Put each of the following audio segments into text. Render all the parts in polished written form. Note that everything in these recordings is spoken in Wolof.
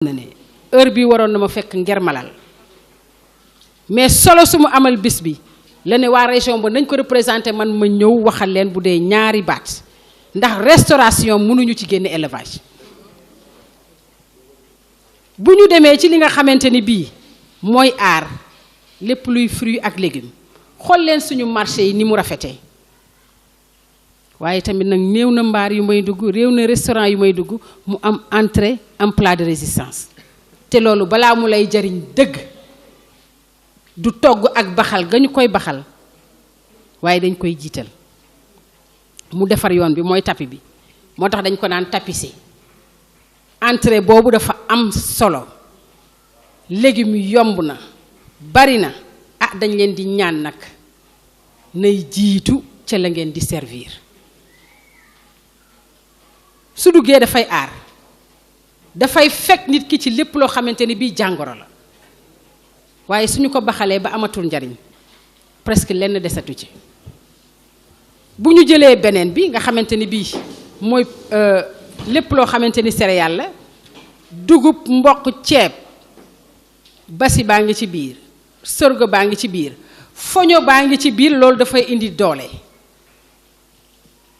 na ne heure bi waroon na ma fekk ngermalal mais solo su mu amal bis bi la ne waa région ba nañ ko représenté man ma ñëw waxal leen bu dee ñaari baat ndax restauration mënuñu ci génne élevage bu ñu demee ci li nga xamante ni bii mooy aar lépp luy fruits ak légumes xool leen suñu marché yi ni mu rafetee waaye tamit nag néew na mbaar yu may dugg réew na restaurant yu may dugg mu am entrée am plat de résistance te loolu balaa mu lay jariñ dëgg du togg ak baxal ga ñu koy baxal waaye dañ koy jiital mu defar yoon bi mooy tapis bi moo tax dañ ko naan tapisser entrée boobu dafa am solo légumes yomb na bari na ah dañ leen di ñaan nag nay jiitu ca la ngeen di servir su duggee dafay aar dafay fekk nit ki ci lépp loo xamante ni bii jàngoro la waaye suñu ko baxalee ba amatul njariñ presque lenn desatu ci bu ñu jëlee beneen bi nga xamante ni bii mooy lépp loo xamante ni céréale la dugub mboq ceeb basi baa ngi ci biir sorgho baa ngi ci biir foño baa ngi ci biir loolu dafay indi doole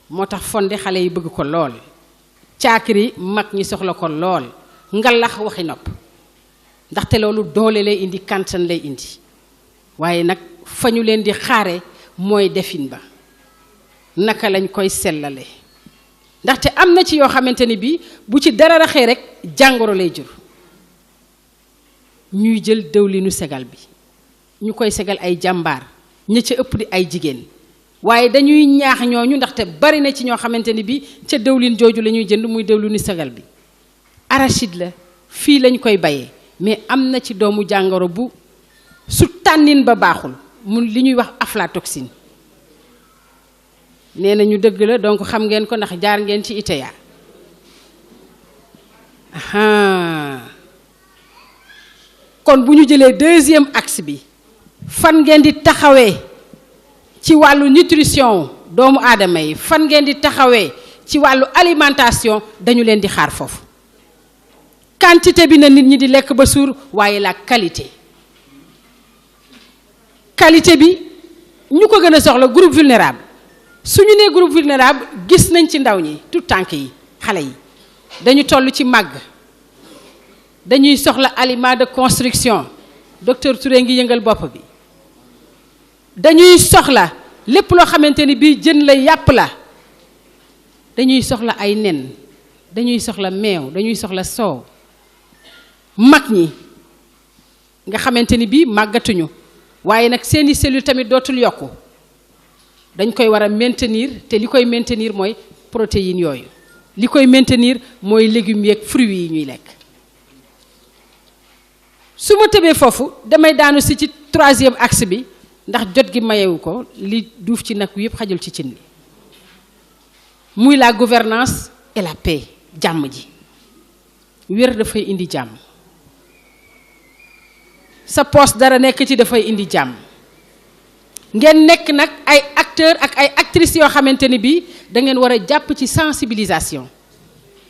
moo tax fonde xale yi bëgg ko lool caakiri mag ñi soxla ko lool ngalax waxi nopp ndaxte loolu doole lay indi kantan lay indi waaye nag fa ñu leen di xaare mooy defin ba naka lañ koy sellale ndaxte am na ci yoo xamante ni bii bu ci dara raxee rek jàngoro lay jur ñuy jël dëwlinu segal bi ñu koy segal ay jàmbaar ña ca ëpp di ay jigéen waaye dañuy ñaax ñooñu ndaxte bari na ci ñoo xamante ni bii ca dëwlin jooju la ñuy jënd muy dëwlinu segal bi arachide la fii lañ koy bayee mais am na ci doomu jàngoro bu su tànnin ba baaxul mu li ñuy wax aflatoxine nee na ñu dëgg la donc xam ngeen ko ndax jaar ngeen ci ITA kon bu ñu jëlee deuxième axe bi fan ngeen di taxawee ci wàllu nutrition doomu aadama yi fan ngeen di taxawee ci wàllu alimentation dañu leen di xaar foofu quantité bi na nit ñi di lekk ba suur waaye la qualité bi ñu ko gën a soxla groupe vulnérable su ñu nee groupe vulnérable gis nañ ci ndaw ñi tout tànk yi xale yi dañu toll ci màgg dañuy soxla aliment de construction docteur Touré ngi yëngal bopp bi dañuy soxla lépp loo xamante ni bii jën la yàpp la dañuy soxla ay nen dañuy soxla meew dañuy soxla soow mag ñi nga xamante ni bii màggatuñu waaye nag seeni cellule tamit dootul yokku dañ koy war a maintenir te li koy maintenir mooy protéines yooyu li koy maintenir mooy légumes yeeg fruits yi ñuy lekk su ma tëbee foofu damay daanu si ci troisième axe bi ndax jot gi mayewu ko li duuf ci nag yëpp xajul ci cin bi muy la gouvernance et la paix jàmm ji wér dafay indi jàmm sa poste dara nekk ci dafay indi jàmm ngeen nekk nag ay acteurs ak ay actrices yoo xamante ni bii da ngeen war a jàpp ci sensibilisation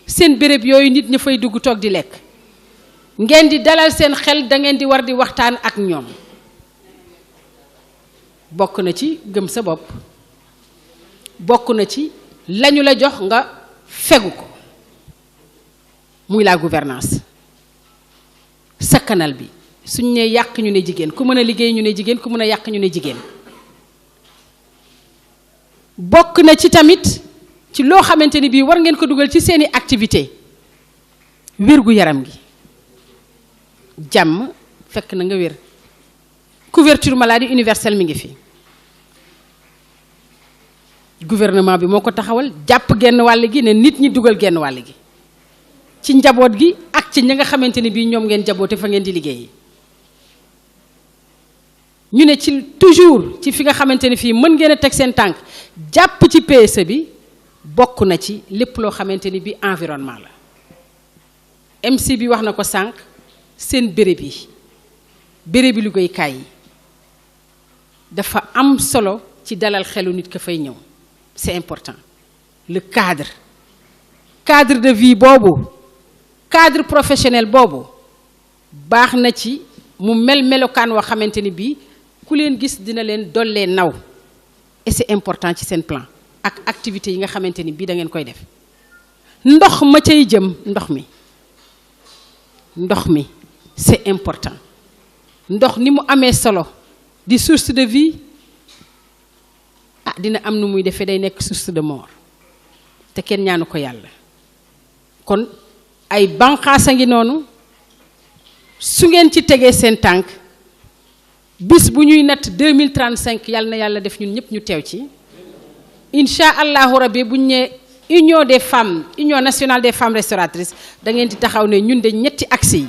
seen béréb yooyu nit ña fay dugg toog di lekk ngeen di dalal seen xel da ngeen di war di waxtaan ak ñoom bokk na ci gëm sa bopp bokk na ci lañu la jox nga fegu ko muy la gouvernance sakkanal bi suñ ne yàq ñu ne jigéen ku mën a liggéey ñu ne jigéen ku mën a yàq ñu ne jigéen bokk na ci tamit ci loo xamante ni bii war ngeen ko dugal ci seeni activité wér gu yaram gi jàmm fekk na nga wér couverture maladie universelle mi ngi fi gouvernement bi moo ko taxawal jàpp genn wàll gi ne nit ñi dugal genn wàll gi ci njaboot gi ak ci ñi nga xamante ni bii ñoom ngeen jaboote fa ngeen di liggéey ñu ne ci toujours ci fi nga xamante ni fii mën ngeen a teg seen tànk jàpp ci PSE bi bokk na ci lépp loo xamante ni bii environnement la MC bi wax na ko sànq seen béréb yi liggéeykaay yi dafa am solo ci dalal xelu nit ka fay ñëw c'est important le cadre de vie boobu cadre professionnel boobu baax na ci mu melokaan woo xamante ni bii ku leen gis dina leen dollee naw et c'est important ci seen plan ak activités yi nga xamante ni bii da ngeen koy def. ndox ma cay jëm ndox mi c'est important ndox ni mu amee solo di source de vie dina am nu muy defee day nekk source de mort te kenn ñaanu ko yàlla kon ay banqaas a ngi noonu su ngeen ci tegee seen tànk bis bu ñuy natt 2035 yàlla na yàlla def ñun ñëpp ñu teew ci incha allahu rabbi bu ñu nee union des femmes union nationale des femmes restauratrices da ngeen di taxaw ne ñun de ñetti axe yi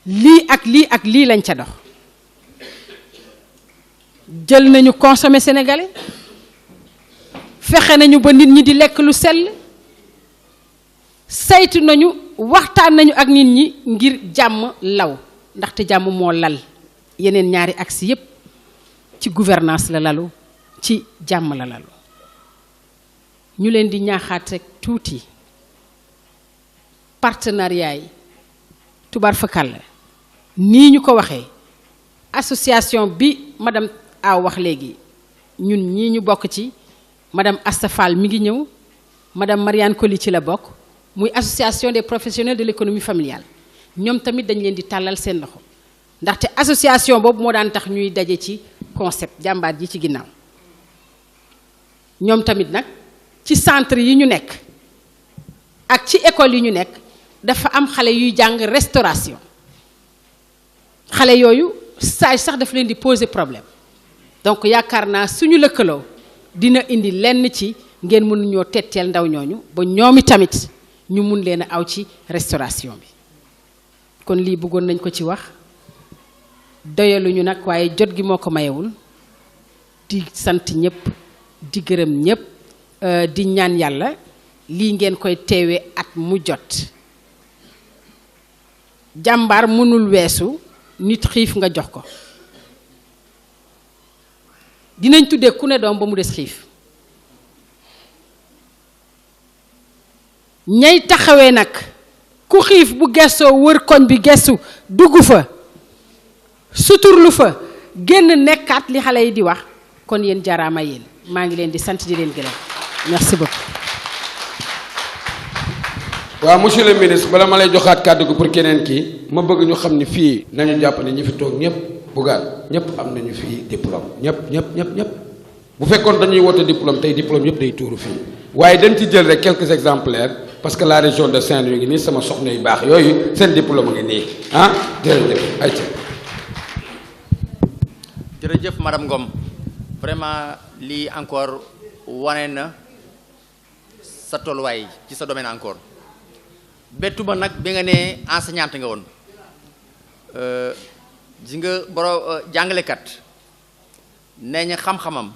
lii ak lii lañ ca dox jël nañu consommer sénégalais fexe nañu ba nit ñi di lekk lu sell saytu nañu waxtaan nañu ak nit ñi ngir jàmm law ndaxte jàmm moo lal yeneen ñaari axe yépp ci gouvernance la lalu ci jàmm la lalu ñu leen di ñaaxaat rek tuuti partenariat yi tubaar fakal la nii ñu ko waxee association bi madame Aw wax léegi ñun ñii ñu bokk ci madame Asta Fall mi ngi ñëw madame Marianne Coly ci la bokk muy association des professionnels de l'économie familiale ñoom tamit dañ leen di tàllal seen loxo ndaxte association boobu moo daan tax ñuy daje ci concept jàmbaar ji ci ginnaaw ñoom tamit nag ci centre yi ñu nekk ak ci école yi ñu nekk dafa am xale yuy jàng restauration xale yooyu stage sax dafa leen di poser problème donc yaakaar naa suñu lëkkaloo dina indi lenn ci ngeen mën ñoo tetteel ndaw ñooñu ba ñoomi tamit ñu mun leen a aw ci restauration bi kon lii bëggoon nañ ko ci wax doyaluñu nag waaye jot gi moo ko mayewul di sant ñëpp di gërëm ñëpp di ñaan yàlla lii ngeen koy teewee at mu jot jàmbaar mënul weesu nit xiif nga jox ko dinañ tuddee ku ne doom ba mu des xiif ñay taxawee nag ku xiif bu gestoo wër koñ bi gestu dugg fa suturlu fa génn nekkaat li xale yi di wax kon yéen jaraama yéen maa ngi leen di sant di leen gërëm merci beaucoup. waaw monsieur le ministre bala ma lay joxaat kàddu gi pour keneen kii ma bëgg ñu xam ni fii nañu jàpp ne ñi fi toog ñëpp Bougane ñëpp am nañu fii diplôme ñëpp bu fekkoon dañuy woote diplôme tey diplôme yëpp day tuuru fii waaye dañ ci jël rek quelques exemplaires parce que la région de Saint-Louis ngi nii sama soxna yu baax yooyu seen diplôme ngi nii jërëjëf ayca. jërëjëf madame Ngom vraiment lii encore wane na sa tolluwaay ci sa domaine encore bettuma nag bi nga ne enseignante nga woon gis nga boro jàngalekat nee ñu xam-xamam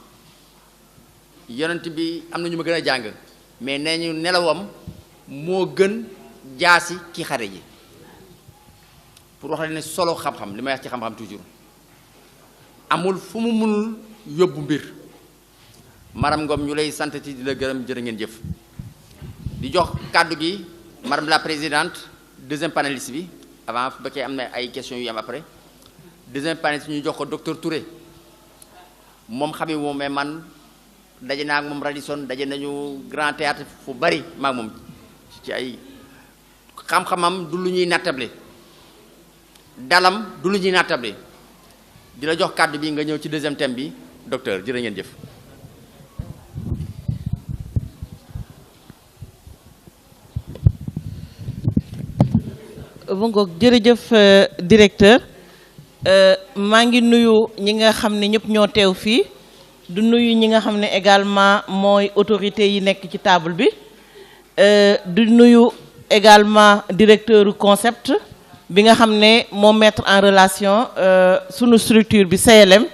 yonent bi am na ñu ma gën a jàng mais nee ñu nelawam moo gën jaasi ki xare ji pour wax la ne solo xam-xam li may wax ci xam-xam toujours amul fu mu mënul yóbbu mbir madame Ngom ñu lay sant ci di la gërëm jërë ngeen jëf di jox kàddu gi madame la présidente deuxième panéliste bi avant ba kay am na ay questions yu am après deuxième panéliste ñu jox ko docteur Touré moom xam moom mais man daje naa ak moom Radisson daje nañu Grand Théâtre fu bari maag moom ci ay xam-xamam du lu ñuy nattable dalam du lu ñuy nattable di la jox kàddu bi nga ñëw ci deuxième thème bi docteur jërë ngeen jëf. bongoog jërëjëf directeur maa ngi nuyu ñi nga xam ne ñëpp ñoo teew fii du nuyu ñi nga xam ne également mooy autorité yi nekk ci table bi du nuyu également directeur concept bi nga xam ne moo mettre en relation sunu structure bi CLM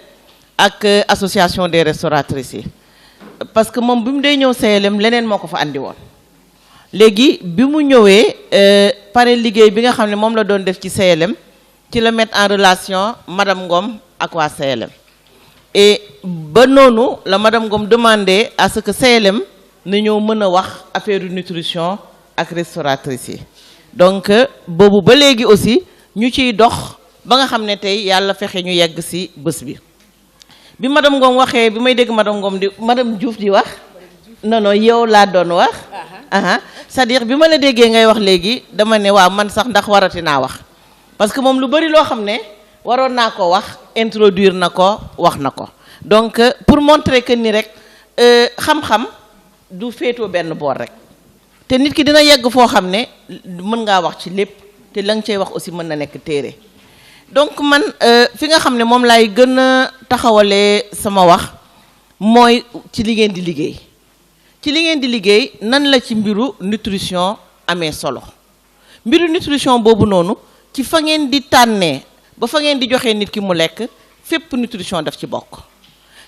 ak association des restauratrices yi parce que moom bi mu dee ñëw CLM leneen moo ko fa andi woon léegi bi mu ñëwee pare liggéey bi nga xam ne moom la doon def ci CLM ci la mettre en relation madame Ngom ak waa CLM et ba noonu la madame Ngom demandé à ce que CLM na ñëw mën a wax affaire nutrition ak restauratrice yi donc boobu ba léegi aussi ñu ciy dox ba nga xam ne tey yàlla fexe ñu yegg ci bés bi madame Ngom waxee bi may dégg madame Ngom di madame Diouf di wax non yow laa doon wax c'est-à-dire bi ma la déggee ngay wax léegi dama ne waaw man sax ndax warati naa wax parce que moom lu bari loo xam ne waroon naa ko wax introduire na ko wax na ko donc pour montrer que ni rek xam-xam du féetoo benn boor rek te nit ki dina yegg foo xam ne mën ngaa wax ci lépp te la nga cay wax aussi mën na nekk téere donc man fi nga xam ne moom laay gën a taxawalee sama wax mooy ci li ngeen di liggéey ci li ngeen di liggéey nan la ci mbiru nutrition amee solo mbiru nutrition boobu noonu ci fa ngeen di tànnee ba fa ngeen di joxee nit ki mu lekk fépp nutrition daf ci bokk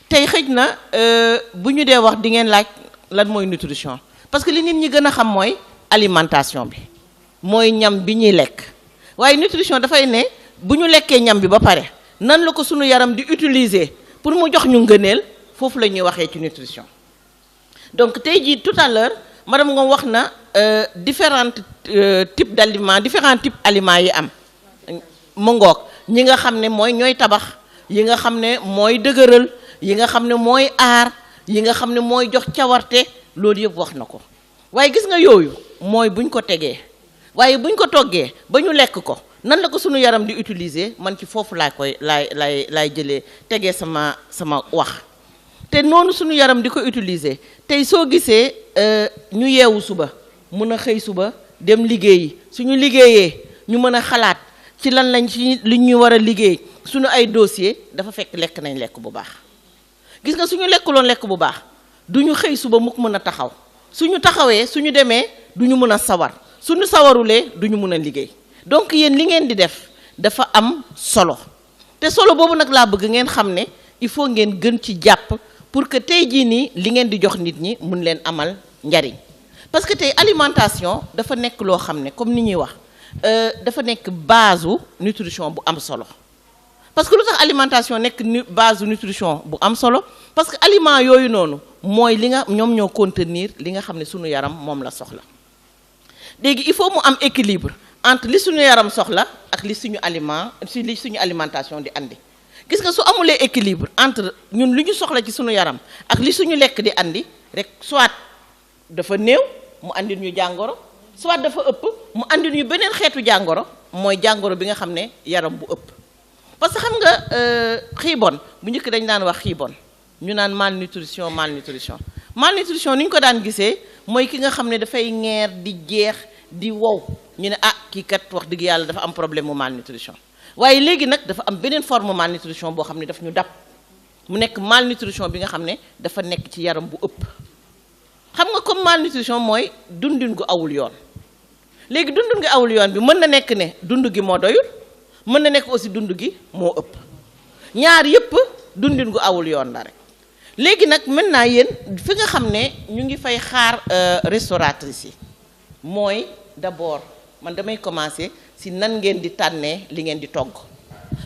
tey xëj na bu ñu dee wax di ngeen laaj lan mooy nutrition parce que li nit ñi gën a xam mooy alimentation bi mooy ñam bi ñuy lekk waaye nutrition dafay ne bu ñu lekkee ñam bi ba pare nan la ko sunu yaram di utiliser pour mu jox ñu ngëneel foofu la ñuy waxee ci nutrition donc tey jii tout à l'heure madame Ngom wax na différents types d'aliments différents types aliments yi am mu ngoog ñi nga xam ne mooy ñooy tabax yi nga xam ne mooy dëgëral yi nga xam ne mooy aar yi nga xam ne mooy jox cawarte loolu yëpp wax na ko waaye gis nga yooyu mooy buñ ko tegee waaye buñ ko toggee ba ñu lekk ko nan la ko sunu yaram di utiliser man ci foofu laay jëlee tegee sama wax te noonu sunu yaram di ko utiliser tey soo gisee ñu yeewu suba mën a xëy suba dem liggéeyi suñu liggéeyee ñu mën a xalaat ci lan lañ ci li ñu war a liggéey suñu ay dossier dafa fekk lekk nañ lekk bu baax gis nga suñu lekkuloon lekk bu baax duñu xëy suba mukk mën a taxaw suñu taxawee suñu demee duñu mën a sawar suñu sawarulee duñu mën a liggéey donc yéen li ngeen di def dafa am solo te solo boobu nag laa bëgg ngeen xam ne il faut ngeen gën ci jàpp pour que tey jii nii li ngeen di jox nit ñi mun leen amal njariñ parce que tey alimentation dafa nekk loo xam ne comme ni ñuy wax dafa nekk base nutrition bu am solo parce que lu tax alimentation nekk base nutrition bu am solo parce que aliment yooyu noonu mooy li nga ñoom ñoo contenir li nga xam ne sunu yaram moom la soxla léegi il faut mu am équilibre entre li suñu yaram soxla ak li suñu alimentation di andi gis nga su amulee équilibre entre ñun li ñu soxla ci suñu yaram ak li suñu lekk di andi rek soit dafa néew mu andi ñu jàngoro soit dafa ëpp mu andi ñu beneen xeetu jàngoro mooy jàngoro bi nga xam ne yaram bu ëpp parce que xam nga xiibon bu njëkk dañ daan wax xiibon ñu naan malnutrition ni ñu ko daan gisee mooy ki nga xam ne dafay ŋeer di jeex di wow ñu ne kii kat wax dëgg yàlla dafa am problème mu malnutrition waaye léegi nag dafa am beneen forme malnutrition boo xam ne daf ñu dab mu nekk malnutrition bi nga xam ne dafa nekk ci yaram bu ëpp xam nga comme malnutrition mooy dundin gu awul yoon léegi dundin gu awul yoon bi mën na nekk ne dund gi moo doyul mën na nekk aussi dund gi moo ëpp ñaar yëpp dundin gu awul yoon la rek léegi nag maintenant yéen fi nga xam ne ñu ngi fay xaar restauratrices yi mooy d'abord man damay commencer si nan ngeen di tànnee li ngeen di togg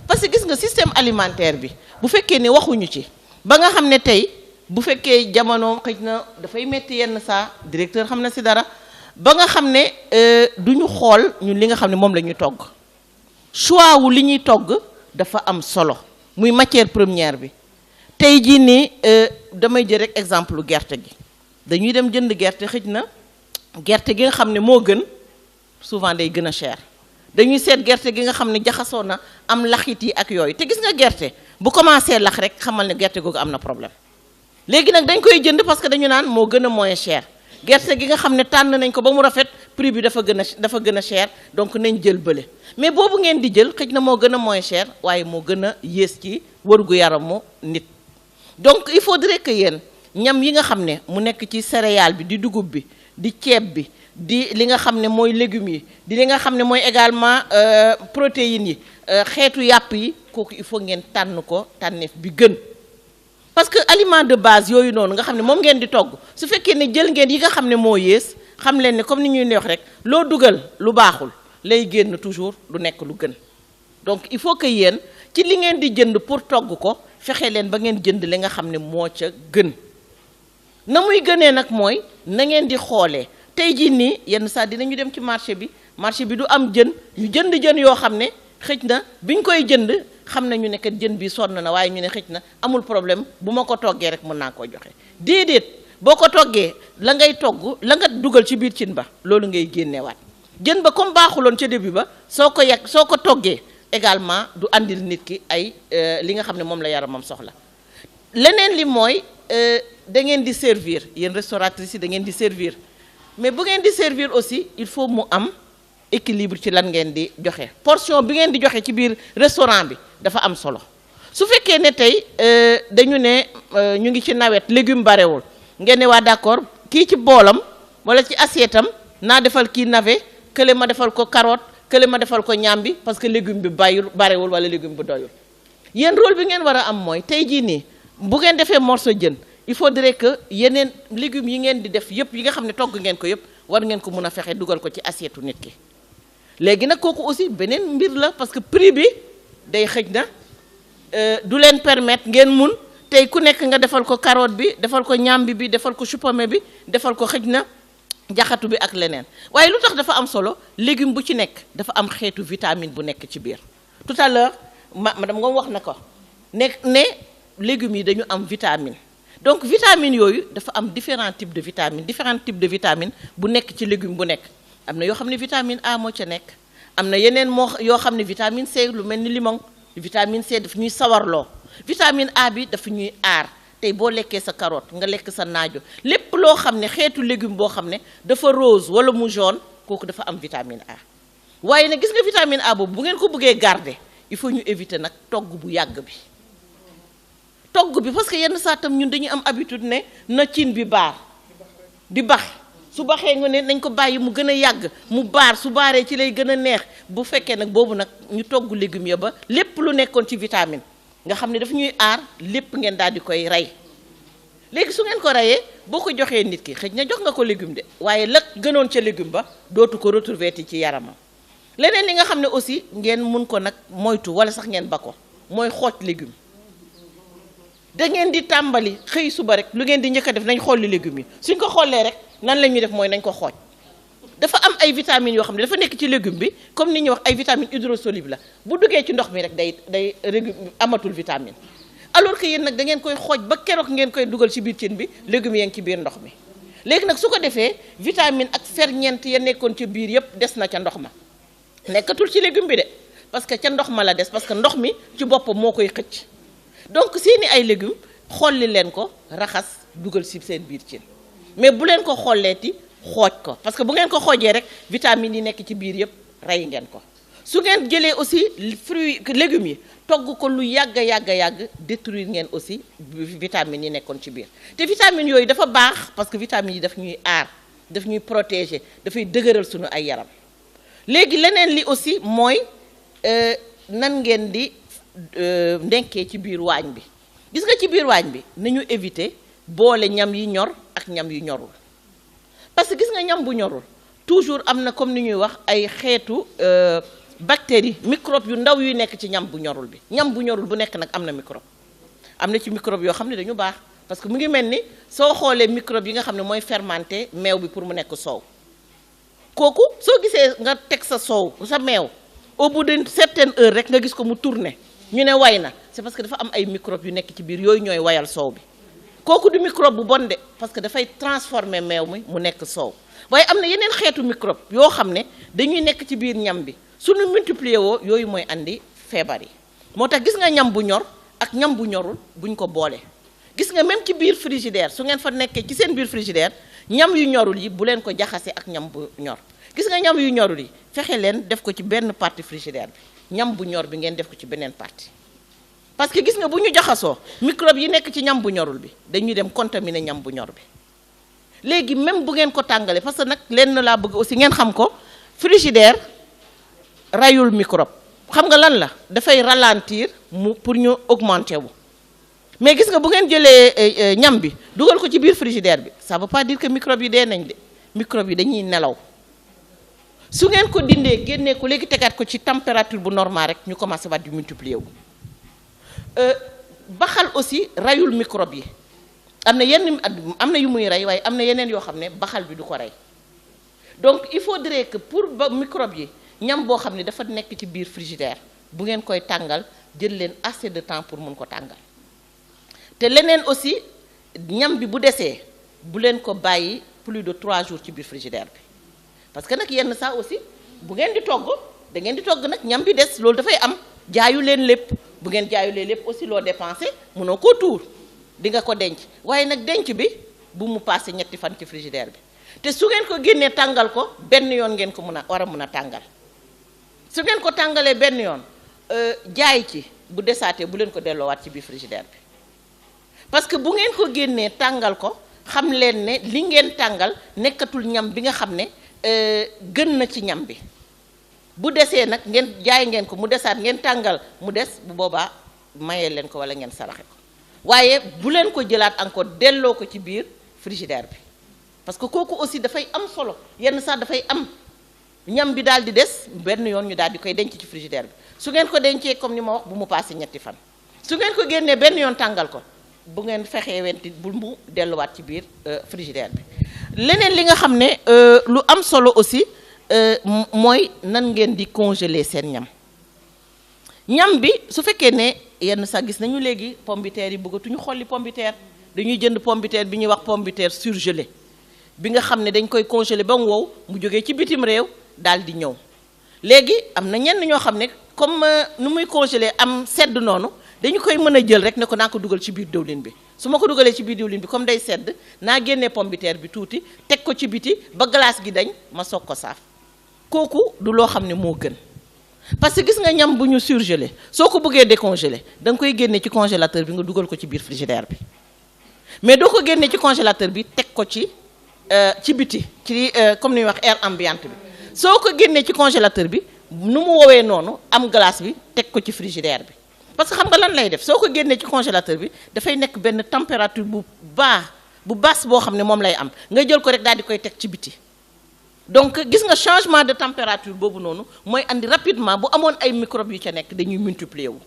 parce que gis nga système alimentaire bi bu fekkee ne waxuñu ci ba nga xam ne tey bu fekkee jamono xëj na dafay metti yenn saa directeur xam na si dara ba nga xam ne duñu xool ñun li nga xam ne moom la ñuy togg choix wu li ñuy togg dafa am solo muy matière première bi tey jii nii damay jël rek exemple gerte gi dañuy dem jënd gerte xëj na gerte gi nga xam ne moo gën souvent day gën a cher dañuy seet gerte gi nga xam ne jaxasoo na am laxit yi ak yooyu te gis nga gerte bu commencé lax rek xamal ne gerte googu am na problème léegi nag dañ koy jënd parce que dañu naan moo gën a moins cher gerte gi nga xam ne tànn nañ ko ba mu rafet prix bi dafa gën a cher donc nañ jël bële mais boobu ngeen di jël xëj na moo gën a moins cher waaye moo gën a yées ci wërgu yaramu nit donc il faudrait que yéen ñam yi nga xam ne mu nekk ci céréale bi di dugub bi di ceeb bi di li nga xam ne mooy légumes yi di li nga xam ne mooy également protéines yi xeetu yàpp yi kooku il faut ngeen tànn ko tànneef bi gën parce que aliment de base yooyu noonu nga xam ne moom ngeen di togg su fekkee ne jël ngeen yi nga xam ne moo yées xam leen ne comme ni ñuy wax rek loo dugal lu baaxul lay génn toujours lu nekk lu gën donc il faut que yéen ci li ngeen di jënd pour togg ko fexe leen ba ngeen jënd li nga xam ne moo ca gën na muy gënee nag mooy na ngeen di xoolee tey jii nii yenn saa dinañu dem ci marché bi marché bi du am jën ñu jënd jën yoo xam ne xëj na biñ koy jënd xam nañu ne kat jën bi sonn na waaye ñu ne xëj na amul problème bu ma ko toggee rek mën naa koo joxe déedéet boo ko toggee la ngay togg la nga dugal ci biir cin ba loolu ngay génnewaat jën ba comme baaxuloon ca début ba soo ko toggee également du andil nit ki ay li nga xam ne moom la yaramam soxla leneen li mooy da ngeen di servir yéen restauratrices yi da ngeen di servir mais bu ngeen di servir aussi il faut mu am équilibre ci lan ngeen di joxe portion bi ngeen di joxe ci biir restaurant bi dafa am solo su fekkee ne tey dañu ne ñu ngi ci nawet légume barewul ngeen ne waa d'accord kii ci boolam wala ci assiette am naa defal kii navet kële ma defal ko carotte kële ma defal ko ñambi parce que légume bi barewul wala légume bi doyul yéen rôle bi ngeen war a am mooy tey jii nii bu ngeen defee morceau jën il faudrait que yeneen légumes yi ngeen di def yëpp yi nga xam ne togg ngeen ko yëpp war ngeen ko mun a fexe dugal ko ci assiette nit ki léegi nag kooku aussi beneen mbir la parce que prix bi day xëj na du leen permettre ngeen mun tey ku nekk nga defal ko carotte bi defal ko ñambi bi defal ko chou-pommé bi defal ko xëj na jaxatu bi ak leneen waaye lu tax dafa am solo légume bu ci nekk dafa am xeetu vitamine bu nekk ci biir tout à l'heure madame Ngom wax na ko ne légumes yi dañu am vitamine donc vitamine yooyu dafa am différents types de vitamine bu nekk ci légume bu nekk am na yoo xam ne vitamine A moo ca nekk am na yeneen yoo xam ne vitamine C lu mel ni limon vitamine C daf ñuy sawarloo vitamine A bi dafa ñuy aar tey boo lekkee sa carotte nga lekk sa naajo lépp loo xam ne xeetu légume boo xam ne dafa rose wala mu jaune kooku dafa am vitamine A waaye nag gis nga vitamine A boobu bu ngeen ko bëggee garder il faut ñu éviter nag togg bu yàgg bi parce que yenn saa tam ñun dañuy am habitude ne na cin bi baar di bax su baxee nga ne nañ ko bàyyi mu gën a yàgg mu baar su baaree ci lay gën a neex bu fekkee nag boobu nag ñu togg légumes ya ba lépp lu nekkoon ci vitamine nga xam ne daf ñuy aar lépp ngeen daal di koy rey léegi su ngeen ko reyee boo ko joxee nit ki xëj na jox nga ko légume de waaye la gënoon ca légume ba dootu ko retrouver ci yaramam leneen li nga xam ne aussi ngeen mun ko nag moytu wala sax ngeen ba ko mooy xooj légume da ngeen di tàmbali xëy suba rek lu ngeen di njëkk a def nañ xolli légumes yi suñ ko xollee rek nan la ñuy def mooy nañ ko xooj dafa am ay vitamines yoo xam ne dafa nekk ci légume bi comme ni ñuy wax ay vitamines hydrosolubles la bu duggee ci ndox mi rek day amatul vitamine alors que yéen nag da ngeen koy xooj ba keroog ngeen koy dugal ci biir cin bi légumes yaa ngi ci biir ndox mi léegi nag su ko defee vitamine ak ferñeent ya nekkoon ci biir yëpp des na ca ndox ma nekkatul ci légume bi de parce que ca ndox ma la des parce que ndox mi ci boppam moo koy xëcc donc seeni ay légumes xolli leen ko raxas dugal ci seen biir cin mais bu leen ko xolleeti xooj ko parce que bu ngeen ko xoojee rek vitamines yi nekk ci biir yëpp rey ngeen ko su ngeen jëlee aussi fruits légumes yi togg ko lu yàgg détruire ngeen aussi vitamines yi nekkoon ci biir te vitamines yooyu dafa baax parce que vitamines yi daf ñuy aar daf ñuy protéger dafay dëgëral suñu ay yaram léegi leneen li aussi mooy nan ngeen di ndenkee ci biir waañ bi gis nga ci biir waañ bi nañu éviter boole ñam yi ñor ak ñam yu ñorul parce que gis nga ñam bu ñorul toujours am na comme ni ñuy wax ay xeetu bactéries microbes yu ndaw yuy nekk ci ñam bu ñorul bi ñam bu ñorul bu nekk nag am na microbe am na ci microbe yoo xam ne dañu baax parce que mu ngi mel ni soo xoolee microbe yi nga xam ne mooy fermenter meew bi pour mu nekk soow kooku soo gisee nga teg sa soow sa meew au bout d'une certaine heure rek nga gis ko mu tourner ñu ne way na c'est parce que dafa am ay microbes yu nekk ci biir yooyu ñooy wayal soow bi kooku du microbe bu bon de parce que dafay transformer meew mi mu nekk soow waaye am na yeneen xeetu microbe yoo xam ne dañuy nekk ci biir ñam bi suñu multiplier woo yooyu mooy andi feebar yi moo tax gis nga ñam bu ñor ak ñam bu ñorul buñ ko boole gis nga même ci biir frigidaire su ngeen fa nekkee ci seen biir frigidaire ñam yu ñorul yi bu leen ko jaxase ak ñam bu ñor gis nga ñam yu ñorul yi fexe leen def ko ci benn partie frigidaire bi ñam bu ñor bi ngeen def ko ci beneen partie parce que gis nga bu ñu jaxasoo microbe yi nekk ci ñam bu ñorul bi dañuy dem contaminer ñam bu ñor bi léegi même bu ngeen ko tàngalee parce que nag lenn laa bëgg aussi ngeen xam ko frigidaire rayul microbe xam nga lan la dafay ralentir mu pour ñu augmenter wu mais gis nga bu ngeen jëlee ñam bi dugal ko ci biir frigidaire bi ça veut pas dire que microbe yi dee nañ de microbe yi dañuy nelaw su ngeen ko dindee génnee ko léegi tegaat ko ci température bu normal rek ñu commencé waat di multiplier wu baxal aussi rayul microbe yi am na yenn am na yu muy rey waaye am na yeneen yoo xam ne baxal bi du ko rey donc il faudrait que pour ba microbe yi ñam boo xam ne dafa nekk ci biir frigidaire bu ngeen koy tàngal jël leen assez de temps pour mun ko tàngal te leneen aussi ñam bi bu desee bu leen ko bàyyi plus de 3 jours ci biir frigidaire bi parce que nag yenn saa aussi bu ngeen di togg da ngeen di togg nag ñam bi des loolu dafay am jaayu leen lépp bu ngeen jaayulee lépp aussi loo dépensé mënoo koo tuur di nga ko denc waaye nag denc bi bu mu passé ñetti fan ci frigidaire bi te su ngeen ko génnee tàngal ko benn yoon ngeen ko war a mën a tàngal su ngeen ko tàngalee benn yoon jaay ci bu desaatee bu leen ko delloowaat ci biir frigidaire bi parce que bu ngeen ko génnee tàngal ko xam leen ne li ngeen tàngal nekkatul ñam bi nga xam ne gën na ci ñam bi bu desee nag ngeen jaay ngeen ko mu desaat ngeen tàngal mu des bu boobaa mayee leen ko wala ngeen saraxe ko waaye bu leen ko jëlaat encore delloo ko ci biir frigidaire bi parce que kooku aussi dafay am solo yenn sax dafay am ñam bi daal di des benn yoon ñu daal di koy denc ci frigidaire bi su ngeen ko dencee comme ni ma wax bu mu passé ñetti fan su ngeen ko génnee benn yoon tàngal ko bu ngeen fexee wenti bu mu delluwaat ci biir frigidaire bi leneen li nga xam ne lu am solo aussi mooy nan ngeen di congeler seen ñam bi su fekkee ne yenn sax gis nañu léegi pomme de terre yi bëggatuñu xolli pomme de terre dañuy jënd pomme de terre bi ñuy wax pomme de terre surgelée bi nga xam ne dañ koy congeler ba mu wow mu jógee ci bitim réew daal di ñëw léegi am na ñenn ñoo xam ne comme nu muy congeler am sedd noonu dañu koy mën a jël rek ne ko naa ko dugal ci biir diwlin bi su ma ko dugalee ci biir diwlin bi comme day sedd naa génnee pomme de terre bi tuuti teg ko ci biti ba glace gi dañ ma soog ko saaf kooku du loo xam ne moo gën parce que gis nga ñam bu ñu surgelé soo ko bëggee décongelé da nga koy génne ci congélateur bi nga dugal ko ci biir frigidaire bi mais doo ko génne ci congélateur bi teg ko ci biti ci comme ni ñuy wax air ambiante bi soo ko génnee ci congélateur bi nu mu woowee noonu am glace bi teg ko ci frigidaire bi parce que xam nga lan lay def soo ko génnee ci congélateur bi dafay nekk benn température bu basse boo xam ne moom lay am nga jël ko rek daal di koy teg ci biti donc gis nga changement de température boobu noonu mooy andi rapidement bu amoon ay microbes yu ca nekk dañuy multiplier wu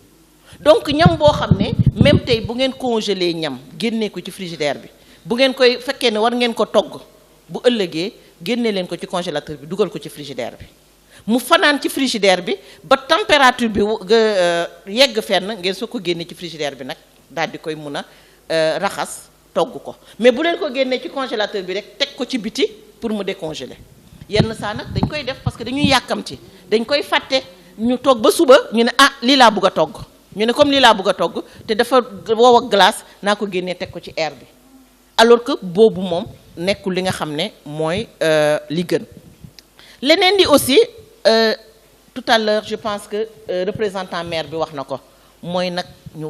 donc ñam boo xam ne même tey bu ngeen congelé ñam génnee ko ci frigidaire bi bu ngeen koy fekkee ne war ngeen ko togg bu ëllëgee génnee leen ko ci congélateur bi dugal ko ci frigidaire bi mu fanaan ci frigidaire bi ba température bi yegg fenn ngeen soo ko génnee ci frigidaire bi nag daal di koy mun a raxas togg ko mais bu leen ko génnee ci congélateur bi rek teg ko ci biti pour mu décongeler yenn saa nag dañ koy def parce que dañuy yàkkamti dañ koy fàtte ñu toog ba suba ñu ne ah lii laa bëgg a togg ñu ne comme lii laa bëgg a togg te dafa wow ak glace naa ko génnee teg ko ci air bi alors que boobu moom nekkul li nga xam ne mooy li gën leneen li aussi tout à l'heure je pense que représentant maire bi wax na ko mooy nag ñu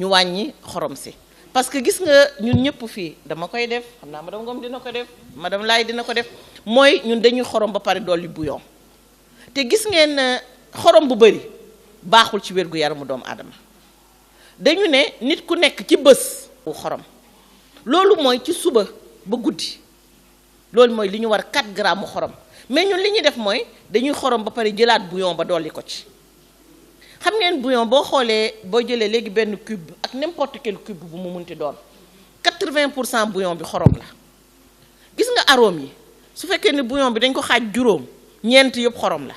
wàññi xorom si parce que gis nga ñun ñëpp fii dama koy def xam naa madame Ngom dina ko def madame Laye dina ko def mooy ñun dañuy xorom ba pare dolli bouillon te gis ngeen xorom bu bëri baaxul ci wérgu yaramu doomu aadama dañu ne nit ku nekk ci bés bu xorom loolu mooy ci suba ba guddi loolu mooy li ñu war 4 grammes xorom mais ñun li ñuy def mooy dañuy xorom ba pare jëlaat bouillon ba dolli ko ci xam ngeen bouillon boo xoolee boo jëlee léegi benn cube ak n'importe quel cube bu mu munti doon 80% bouillon bi xorom la gis nga arôme yi su fekkee ne bouillon bi dañ ko xaaj juróom ñeent yëpp xorom la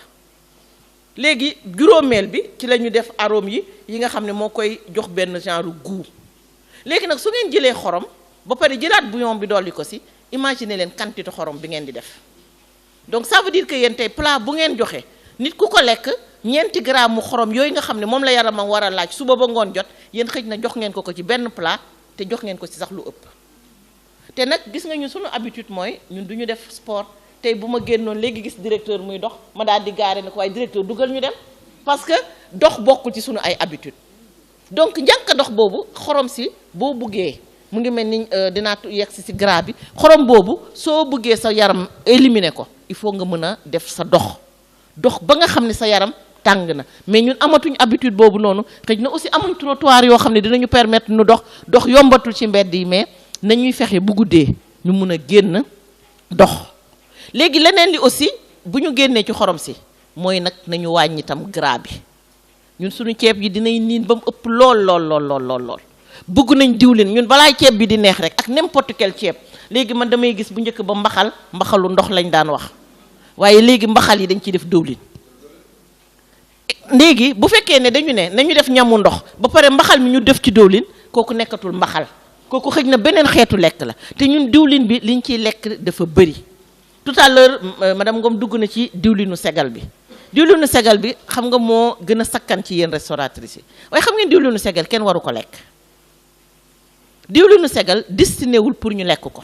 léegi juróomeel bi ci la ñu def arôme yi nga xam ne moo koy jox benn genre goût léegi nag su ngeen jëlee xorom ba pare jëlaat bouillon bi dolli ko si imaginer leen quantité xorom bi ngeen di def donc ça veut dire que yéen tey plat bu ngeen joxe nit ku ko lekk ñeenti gramme mu xorom yooyu nga xam ne moom la yaramam war a laaj suba ba ngoon jot yéen xëj na jox ngeen ko ci benn plat te jox ngeen ko ci sax lu ëpp te nag gis nga ñun sunu habitude mooy ñun du ñu def sport tey bu ma génnoon léegi gis directeur muy dox ma daal di gaare ne ko waaye directeur dugal ñu dem parce que dox bokkul ci sunu ay habitude donc njànka dox boobu xorom si boo buggee mu ngi mel ni dinaa yegg si gras bi xorom boobu soo buggee sa yaram éliminer ko il faut nga mën a def sa dox ba nga xam ne sa yaram tàng na mais ñun amatuñ habitude boobu noonu xëy na aussi amuñ trottoir yoo xam ne dinañu permettre nu dox yombatul ci mbedd yi mais nañuy fexe bu guddee ñu mun a génn dox léegi leneen li aussi bu ñu génnee ci xorom si mooy nag nañu wàññi itam gras bi ñun suñu ceeb yi dinañ niin ba mu ëpp lool bëgg nañ diwlin ñun balaay ceeb bi di neex rek ak n'importe quel ceeb léegi man damay gis bu njëkk ba mbaxalu ndox lañ daan wax waaye léegi mbaxal yi dañ ciy def diwlin. léegi bu fekkee ne dañu ne nañu def ñamu ndox ba pare mbaxal mi ñu def ci diwlin kooku nekkatul mbaxal kooku xëj na beneen xeetu lekk la te ñun diwlin bi liñ ciy lekk dafa bëri. tout à l'heure madame Ngom dugg na ci diwlinu segal bi diwlinu segal bi xam nga moo gën a sakkan ci yéen restauratrices yi waaye xam ngeen diwlinu segal kenn waru ko lekk. diwlinu segal destiné wul pour ñu lekk ko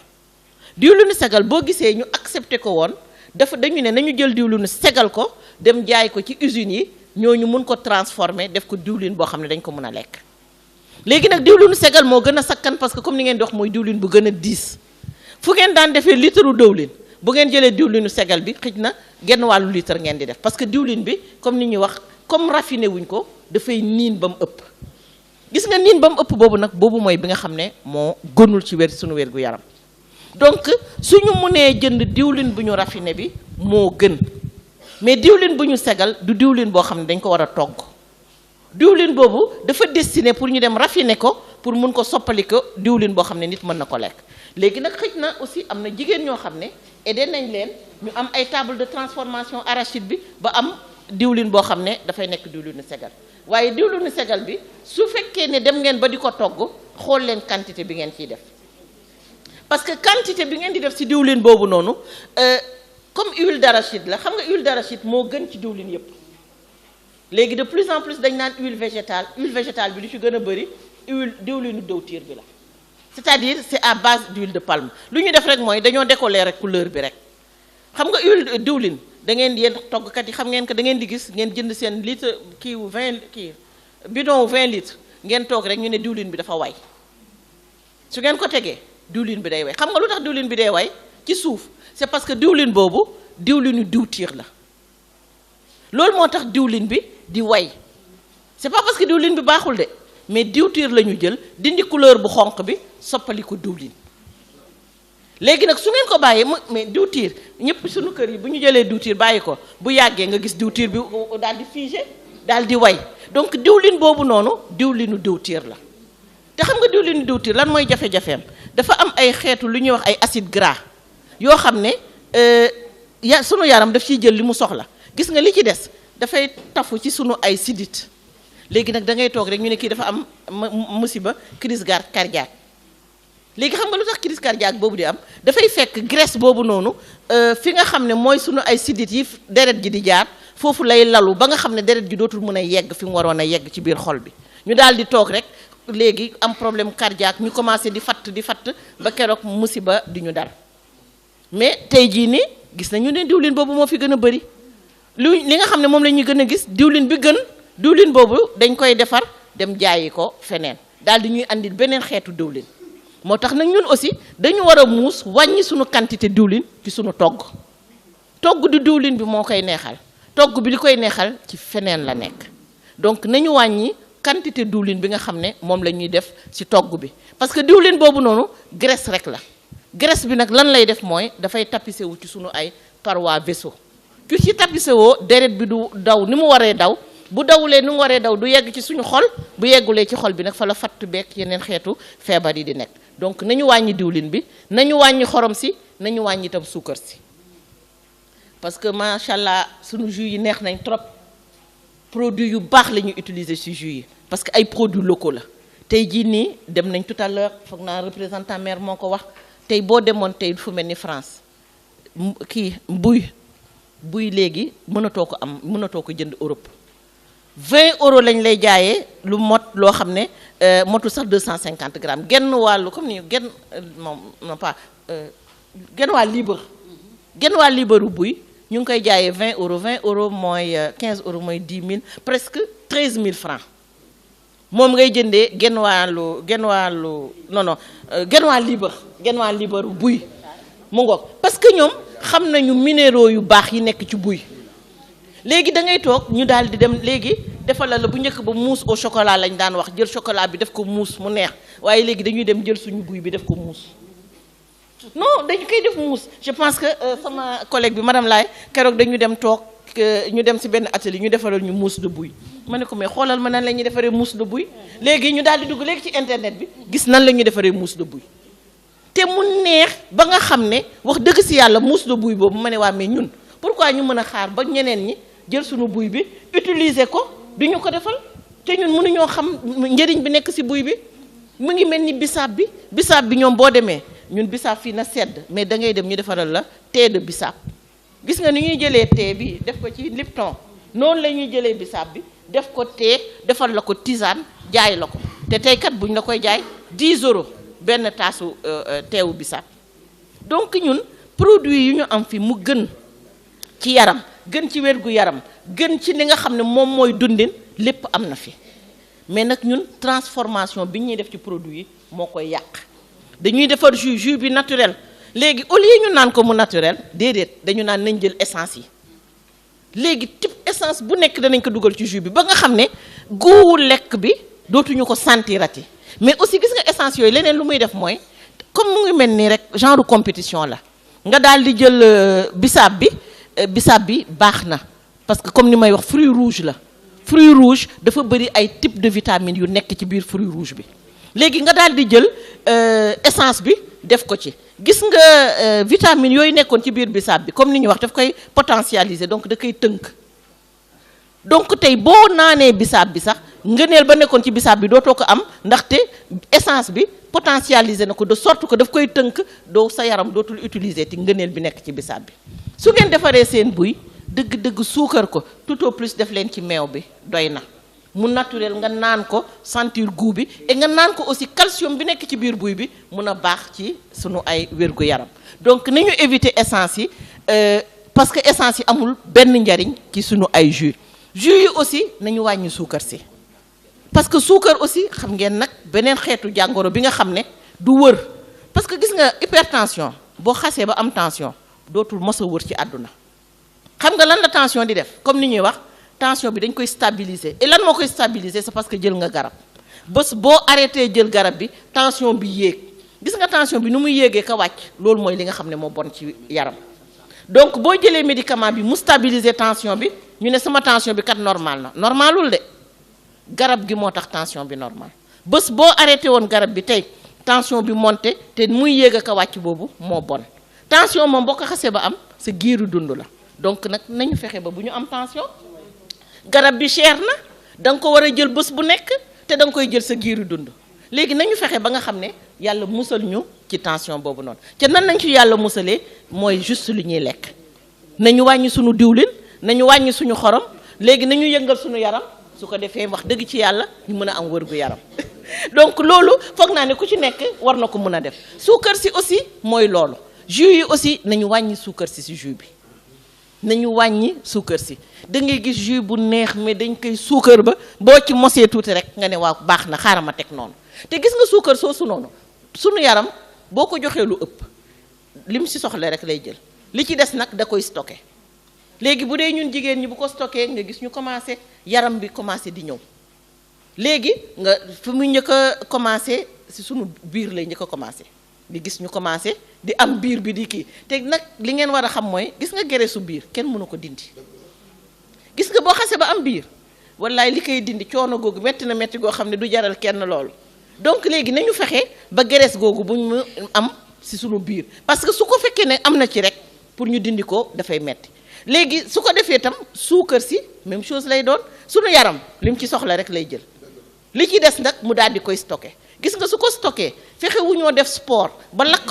diwlinu segal boo gisee ñu accepté ko woon dañu ne nañu jël diwlinu segal ko dem jaay ko ci usines yi ñooñu mun ko transformer def ko diwlin boo xam ne dañ ko mën a lekk. léegi nag diwlinu segal moo gën a sakkan parce que comme ni ngeen di wax mooy diwlin bu gën a diis fu ngeen daan defee litre diwlin bu ngeen jëlee diwlinu segal bi xëj na genn wàllu litre ngeen di def parce que diwlin bi comme ni ñuy wax comme raffiné wuñ ko dafay niin ba mu ëpp. gis nga niin ba mu ëpp boobu nag boobu mooy bi nga xam ne moo gënul ci sunu wér gu yaram donc suñu mënee jënd diwlin bu ñu raffiné bi moo gën mais diwlin bu ñu segal du diwlin boo xam ne dañ ko war a togg diwlin boobu dafa destiné pour ñu dem raffiné ko pour mun ko soppali ko diwlin boo xam ne nit mën na ko lekk. léegi nag xëj na aussi am na jigéen ñoo xam ne aidé nañ leen ñu am ay table de transformation arachide bi ba am diwlin boo xam ne dafay nekk diwlinu segal waaye diwlinu segal bi su fekkee ne dem ngeen ba di ko togg xool leen quantité bi ngeen ciy def parce que quantité bi ngeen di def ci diwlin boobu noonu comme huile d'arachide la xam nga huile d'arachide moo gën ci diwlin yépp léegi de plus en plus dañ naan huile végétale bi lu ci gën a bëri diwlinu dëwtiir bi la c'est-à-dire c'est à base d'huile de palme lu ñu def rek mooy dañoo décoller rek couleur bi rek xam nga huile diwlin da ngeen yéen toggkat yi xam ngeen que da ngeen di gis ngeen jënd seen litre kii wu 20 bidon 20 litres ngeen toog rek ñu ne diwlin bi dafa way su ngeen ko tegee diwlin bi day way xam nga lu tax diwlin bi day way ci suuf c'est parce que diwlin boobu diwlinu diwtiir la loolu moo tax diwlin bi di way c'est pas parce que diwlin bi baaxul de mais diwtiir la ñu jël dindi couleur bu xonq bi soppali ko diwlin léegi nag su ngeen ko bàyyee mais diwtiir ñëpp suñu kër yi bu ñu jëlee diwtiir bàyyi ko bu yàggee nga gis diwtiir bi daal di figé daal di way donc diwlin boobu noonu diwlinu diwtiir la te xam nga diwlinu diwtiir lan mooy jafe-jafeem dafa am ay xeetu lu ñuy wax ay acide gras yoo xam ne sunu yaram daf ciy jël li mu soxla gis nga li ci des dafay tafu ci sunu ay sidit léegi nag da ngay toog rek ñu ne kii dafa am musiba crise cardiaque léegi xam nga lu tax crise cardiaque boobu di am dafay fekk graisse boobu noonu fi nga xam ne mooy sunu ay sidit yi deret ji di jaar foofu lay lalu ba nga xam ne deret ji dootul mën a yegg fi mu waroon a yegg ci biir xol bi ñu daal di toog rek léegi am problème cardiaque ñu commencé di fatt ba keroog musiba di ñu dal mais tey jii nii gis nañu ne diwlin boobu moo fi gën a bëri li nga xam ne moom la ñuy gën a gis diwlin bi gën diwlin boobu dañ koy defar dem jaayi ko feneen daal di ñuy andil beneen xeetu diwlin moo tax nag ñun aussi dañu war a muus wàññi suñu quantité diwlin ci suñu togg du diwlin bi moo koy neexal togg bi li koy neexal ci feneen la nekk donc nañu wàññi quantité diwlin bi nga xam ne moom la ñuy def ci togg bi parce que diwlin boobu noonu graisse rek la graisse bi nag lan lay def mooy dafay tapissé wu ci sunu ay parois vaisseau ku ci tapissé woo deret bi du daw ni mu waree daw bu dawulee ni mu waree daw du yegg ci suñu xol bu yeggulee ci xol bi nag fa la fatt beek yeneen xeetu feebar yi di nekk donc nañu wàññi diwlin bi nañu wàññi xorom si nañu wàññi itam suukar si parce que macha allah suñu jus yi neex nañ trop produits yu baax la ñuy utiliser ci jus yi parce que ay produits locaux la tey jii nii dem nañ tout à l'heure foog naa représentant maire moo ko wax tey boo demoon tey fu mel ni France kii buy léegi mënatoo ko jënd Europe 20 euros lañ lay jaayee lu mot loo xam ne motul sax 250 grammes genn wàllu comme ni genn wàll liibaru buy ñu ngi koy jaayee 20 euros mooy 15 euros mooy 10 000 presque 13 000 francs moom ngay jëndee genn wàll liibaru buy mu ngoog parce que ñoom xam nañu minéraux yu baax yi nekk ci buy léegi da ngay toog ñu daal di dem léegi defal la bu njëkk ba mousse au chocolat lañ daan wax jël chocolat bi def ko mousse mu neex waaye léegi dañuy dem jël suñu buy bi def ko mousse non dañu koy def mousse je pense que sama collègue bi madame Laye keroog dañu dem toog ñu dem ci benn atelier ñu defaral ñu mousse de buy ma ne ko mais xoolal ma nan la ñuy defaree mousse de buy léegi ñu daal di dugg léegi ci internet bi gis nan la ñuy defaree mousse de buy te te mu neex ba nga xam ne wax dëgg si yàlla muus la buy boobu ma ne waa mais ñun pourquoi ñu mën a xaar ba ñeneen ñi jël suñu buy bi utiliser ko duñu ko defal te ñun mënuñoo xam njëriñ bi nekk si buy bi. mu ngi mel ni bisaab bi ñoom boo demee ñun bisaab fii na sedd mais da ngay dem ñu defaral la thé de bisaab gis nga ni ñuy jëlee thé bi def ko ci Lipton noonu la ñuy jëlee bisaab bi def ko thé defal la ko tisane jaay la ko te tey kat buñ la koy jaay 10 € benn taasu teewu bisaab donc ñun produit yu ñu am fi mu gën ci yaram gën ci wérgu yaram gën ci li nga xam ne moom mooy dundin lépp am na fi mais nag ñun transformation bi ñuy def ci produit yi moo koy yàq dañuy defar jus bi naturel léegi au lieu ñu naan ko mu naturel déedéet dañu naan nañ jël essence yi léegi type essence bu nekk danañ ko dugal ci jus bi ba nga xam ne goût lekk bi dootuñu ko sentirati mais aussi gis nga essence yooyu leneen lu muy def mooy comme mu ngi mel nii rek genre compétition la nga daal di jël bisaab bi baax na parce que comme ni may wax fruit rouge la fruit rouge dafa bëri ay type de vitamines yu nekk ci biir fruit rouge bi léegi nga daal di jël essence bi def ko ci gis nga vitamines yooyu nekkoon ci biir bisaab bi comme ni ñuy wax daf koy potentialiser donc da koy tënk donc tey boo naanee bisaab bi sax ngëneel ba nekkoon ci bisaab bi dootoo ko am ndaxte essence bi potentialiser na ko de sorte que daf koy tënk doo sa yaram dootul utiliser ti ngëneel bi nekk ci bisaab bi su ngeen defaree seen buy dëgg-dëgg suukar ko tout au plus def leen ci meew bi doy na mu naturel nga naan ko sentir goût bi et nga naan ko aussi calcium bi nekk ci biir buy bi mun a baax ci sunu ay wérgu yaram donc nañu éviter essence yi parce que essence yi amul benn njariñ ci sunu ay jus yi aussi nañu wàññi suukar si parce que suukar aussi xam ngeen nag beneen xeetu jàngoro bi nga xam ne du wër parce que gis nga hypertension boo xasee ba am tension dootul mos a wër ci àdduna xam nga lan la tension di def comme ni ñuy wax tension bi dañ koy stabiliser et lan moo koy stabiliser c'est parce que jël nga garab bés boo arrêté jël garab bi tension bi yéeg gis nga tension bi nu muy yéegee ka wàcc loolu mooy li nga xam ne moo bon ci yaram donc boo jëlee médicament bi mu stabiliser tension bi ñu ne sama tension bi kat normal na normalul de garab gi moo tax tension bi normal bés boo arrêté woon garab bi tey tension bi monté te muy yéeg a ka wàcc boobu moo bon tension moom boo ko xasee ba am sa giiru dund la donc nag nañu fexe ba bu ñu am tension garab bi cher na da nga ko war a jël bés bu nekk te da nga koy jël sa giiru dund léegi nañu fexe ba nga xam ne yàlla musal ñu ci tension boobu noonu te nan nañ ci yàlla musalee mooy juste lu ñuy lekk nañu wàññi suñu diwlin nañu wàññi suñu xorom léegi nañu yëngal suñu yaram su ko defee wax dëgg ci yàlla ñu mën a am wërgu yaram donc loolu foog naa ne ku ci nekk war na ko mën a def suukar si aussi mooy loolu jus yi aussi nañu wàññi suukar si jus bi nañu wàññi suukar si da ngay gis jus bu neex mais dañ koy suukar ba boo ci mosee tuuti rek nga ne waaw baax na xaaral ma teg noonu te gis nga suukar soosu noonu sunu yaram boo ko joxee lu ëpp lim si soxla rek lay jël li ci des nag da koy stocké léegi bu dee ñun jigéen ñi bu ko stocké nga gis ñu commencé yaram bi commencé di ñëw léegi nga fi mu njëkk a commencé si sunu biir lay njëkk a commencé di gis ñu commencé di am biir bi di kii te nag li ngeen war a xam mooy gis nga gereesu biir kenn mënu ko dindi gis nga boo xasee ba am biir wallaay li koy dindi coono googu metti na metti goo xam ne du jaral kenn loolu donc léegi nañu fexe ba gerees googu buñ mu am si sunu biir parce que su ko fekkee ne am na ci rek pour ñu dindi ko dafay metti léegi su ko defee itam suukar si même chose lay doon sunu yaram lim ci soxla rek lay jël li ci des nag mu daal di koy stocké gis nga su ko stocké fexe wu ñoo def sport ba lakk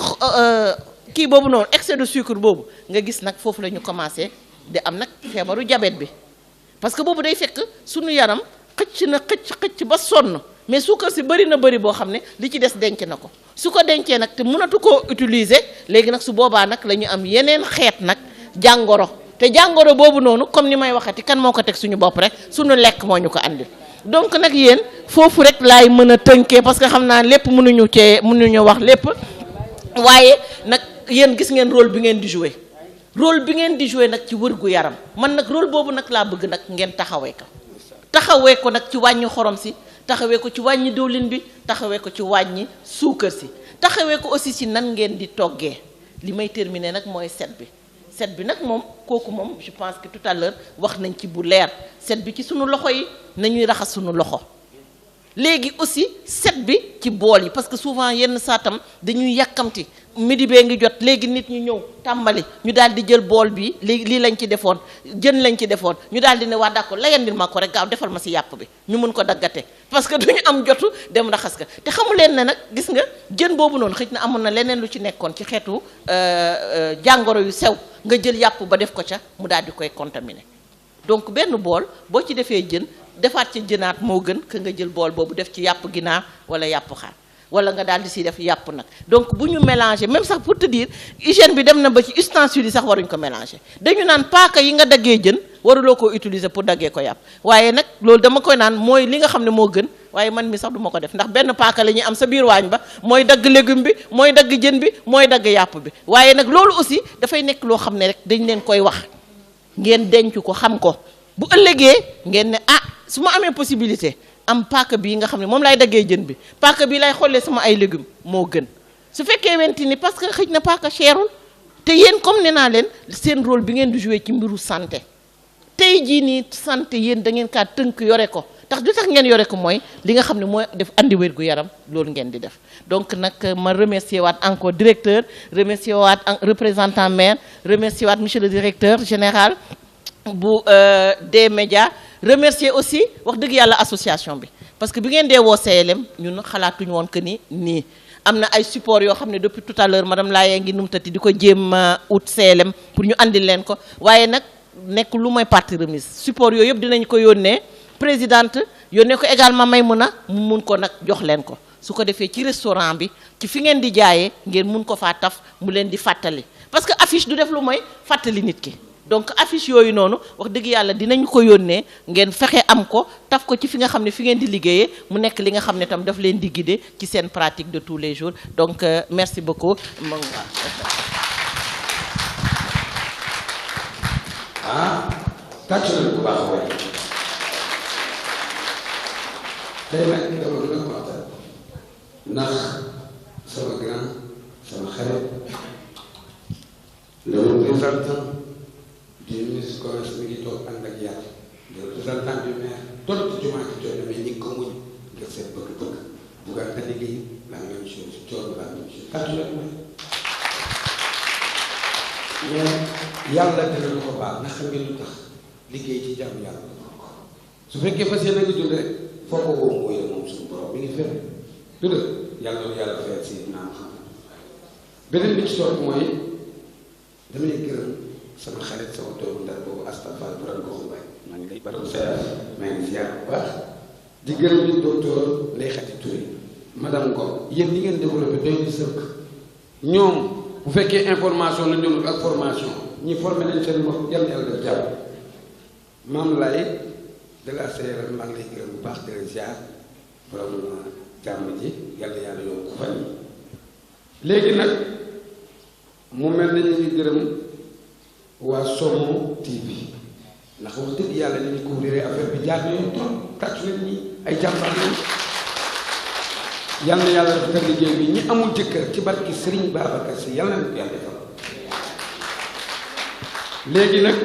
kii boobu noonu excès de sucre boobu nga gis nag foofu la ñu commencé di am nag feebaru diabète bi parce que boobu day fekk sunu yaram xëcc ba sonn mais suukar si bëri na bëri boo xam ne li ci des denc na ko su ko dencee nag te mënatu koo utiliser léegi nag su boobaa nag la ñu am yeneen xeet nag jàngoro te jàngoro boobu noonu comme ni may waxati kan moo ko teg suñu bopp rek suñu lekk moo ñu ko andil donc nag yéen foofu rek laay mën a tënkee parce que xam naa lépp mënuñu wax lépp waaye nag yéen gis ngeen rôle bi ngeen di jouer nag ci wërgu yaram man nag rôle boobu nag laa bëgg nag ngeen taxawee ko nag ci wàññi xorom si taxawee ko ci wàññi diwlin bi taxawee ko ci wàññi suukar si taxawee ko aussi ci nan ngeen di toggee li may terminer nag mooy set bi nag moom kooku moom je pense que tout à l'heure wax nañ ci bu leer set bi ci sunu loxo yi nañuy raxas sunu loxo léegi aussi set bi ci bool yi parce que souvent yenn saatam dañuy yàkkamti midi bee ngi jot léegi nit ñi ñëw tàmbali ñu daal di jël bool bi léegi lii lañ ci defoon jën lañ ci defoon ñu daal di ne waa d'accord layandil ma ko rek gaaw defal ma si yàpp bi ñu mun ko daggate parce que duñu am jotu dem raxas ka te xamu leen ne nag gis nga jën boobu noonu xëy na amoon na leneen lu ci nekkoon ci xeetu jàngoro yu sew nga jël yàpp ba def ko ca mu daal di koy contaminé donc benn bool boo ci defee jën defaat ci jënaat moo gën que nga jël bool boobu def ci yàpp ginaar wala yàpp xaar wala nga daal di si def yàpp nag donc bu ñu mélanger même sax pour te dire hygiène bi dem na ba ci ustensiles yi sax waruñ ko mélanger dañu naan paaka yi nga daggee jën waruloo koo utiliser pour daggee ko yàpp waaye nag loolu dama koy naan mooy li nga xam ne moo gën waaye man mi sax du ma ko def ndax benn paaka la ñuy am sa biir waañ ba mooy dagg légume bi mooy dagg jën bi mooy dagg yàpp bi waaye nag loolu aussi dafay nekk loo xam ne rek dañ leen koy wax ngeen denc ko xam ko bu ëllëgee ngeen ne ah su ma amee possibilité am paaka bii nga xam ne moom laay daggee jën bi paaka bii lay xollee sama ay légumes moo gën su fekkee wenti ni parce que xëj na paaka cherul te yéen comme ne naa leen seen rôle bi ngeen di jouer ci mbiru santé tey jii nii santé yéen da ngeen kaa tënk yore ko tax du tax ngeen yore ko mooy li nga xam ne mooy def andi wér gu yaram loolu ngeen di def donc nag ma remercier waat encore directeur remercier waat représentant maire remercier waat monsieur le directeur général bu des médias remercier aussi wax dëgg yàlla association bi parce que bi ngeen dee woo CLM ñun xalaatuñu woon que ni nii am na ay support yoo xam ne depuis tout à l'heure madame Laye ngi numtati di ko jéem ut CLM pour ñu andil leen ko waaye nag nekk lu mooy partie remise support yooyu yëpp dinañ ko yónnee présidente yónnee ko également Maymuna mu mun ko nag jox leen ko su ko defee ci restaurant bi ci fi ngeen di jaayee ngeen mun ko faa taf mu leen di fàttali parce que affiche du def lu mooy fàttali nit ki donc affiche yooyu noonu wax dëgg yàlla dinañu ko yónnee ngeen fexe am ko taf ko ci fi nga xam ne fi ngeen di liggéeyee mu nekk li nga xam ne tam daf leen di guider ci seen pratique de tous les jours donc merci beaucoup. tàcc nañu bu baax waaye tey nag dama gën a kontaan ndax sama grand sama xarit le représentant du ministre commerce mi ngi toog ànd ak yàlla le représentant du maire tontu jumaa ci coono mais ñi ko muñ ngir seen bëgg-bëgg buggaan ka liggéey la même chose coono la même chose tàcc nañu mais yàlla dina lu ko baal ndax xam ngeen lu tax liggéey ci jàmm yàlla su fekkee fas yéene nga jël rek foo ko woo mooy moom suñu borom mi ngi fenn du dëgg yàlla na yàlla fayal si naam xam beneen bi ci toog mooy dama lay gërëm sama xarit sama doomu ndar boobu astafal borom goxu waay maa ngi lay baral sa maa ngi ziar bu baax di gërëm ni docteur Ndeye Khady Touré madame Ngom yéen li ngeen développé doy di sëkk ñoom bu fekkee information la ñoom ak formation ñi formé nañ seen bopp yàlla yàlla def jàmm maam lay de la CRL maa ngi lay gërëm bu baax di la ziar borom jàmm ji yàlla yàlla yokk fan yi léegi nag mu mel na ñu ngi gërëm waa Somo TV ndax wax dëgg yàlla ni ñu couvrir affaire bi jaar na yoon trop tàcc leen ñi ay jàmbaar lañ yal na yàlla defal liggéey bi ñi amul jëkkër ci barki Serigne Babacar Sy yàlla na ko yàlla defal léegi nag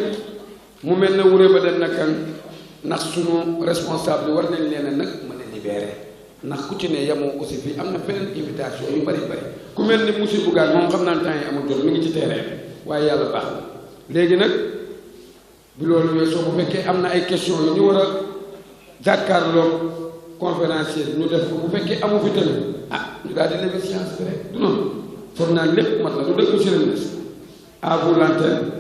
mu mel na wuré ba dem na kan ndax sunu responsable war nañ leen a nag mën a libéré ndax ku ci ne yemoo aussi fii am na beneen invitation yu bari bari ku mel ni monsieur Bougane moom xam naa temps yi amul jot mi ngi ci terrain waaye yàlla baax na léegi nag bi loolu weesoo bu fekkee am na ay question yu ñu war a jàkkaarloo conférencier ñu def ko bu fekkee amu fi tamit ñu daal di lever séance bi rek du noonu foog naa lépp mat na du dëgg monsieur le ministre à vous l'antenne.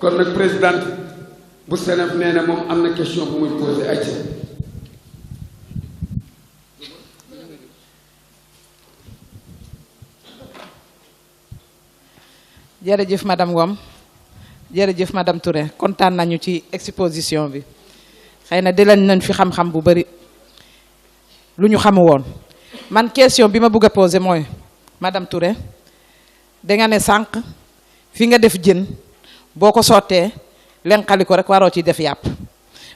kon nag présidente bu Sénégal nee na moom am na question bu muy posé ay ci jërëjëf madame Ngom jërëjëf madame Touré kontaan nañu ci exposition bi xëy na dinañ nañ fi xam-xam bu bari lu ñu xamu woon man question bi ma bëgg a posé mooy madame Touré danga ne sànq fi nga def jën boo ko sottee lenqali ko rek waroo ci def yàpp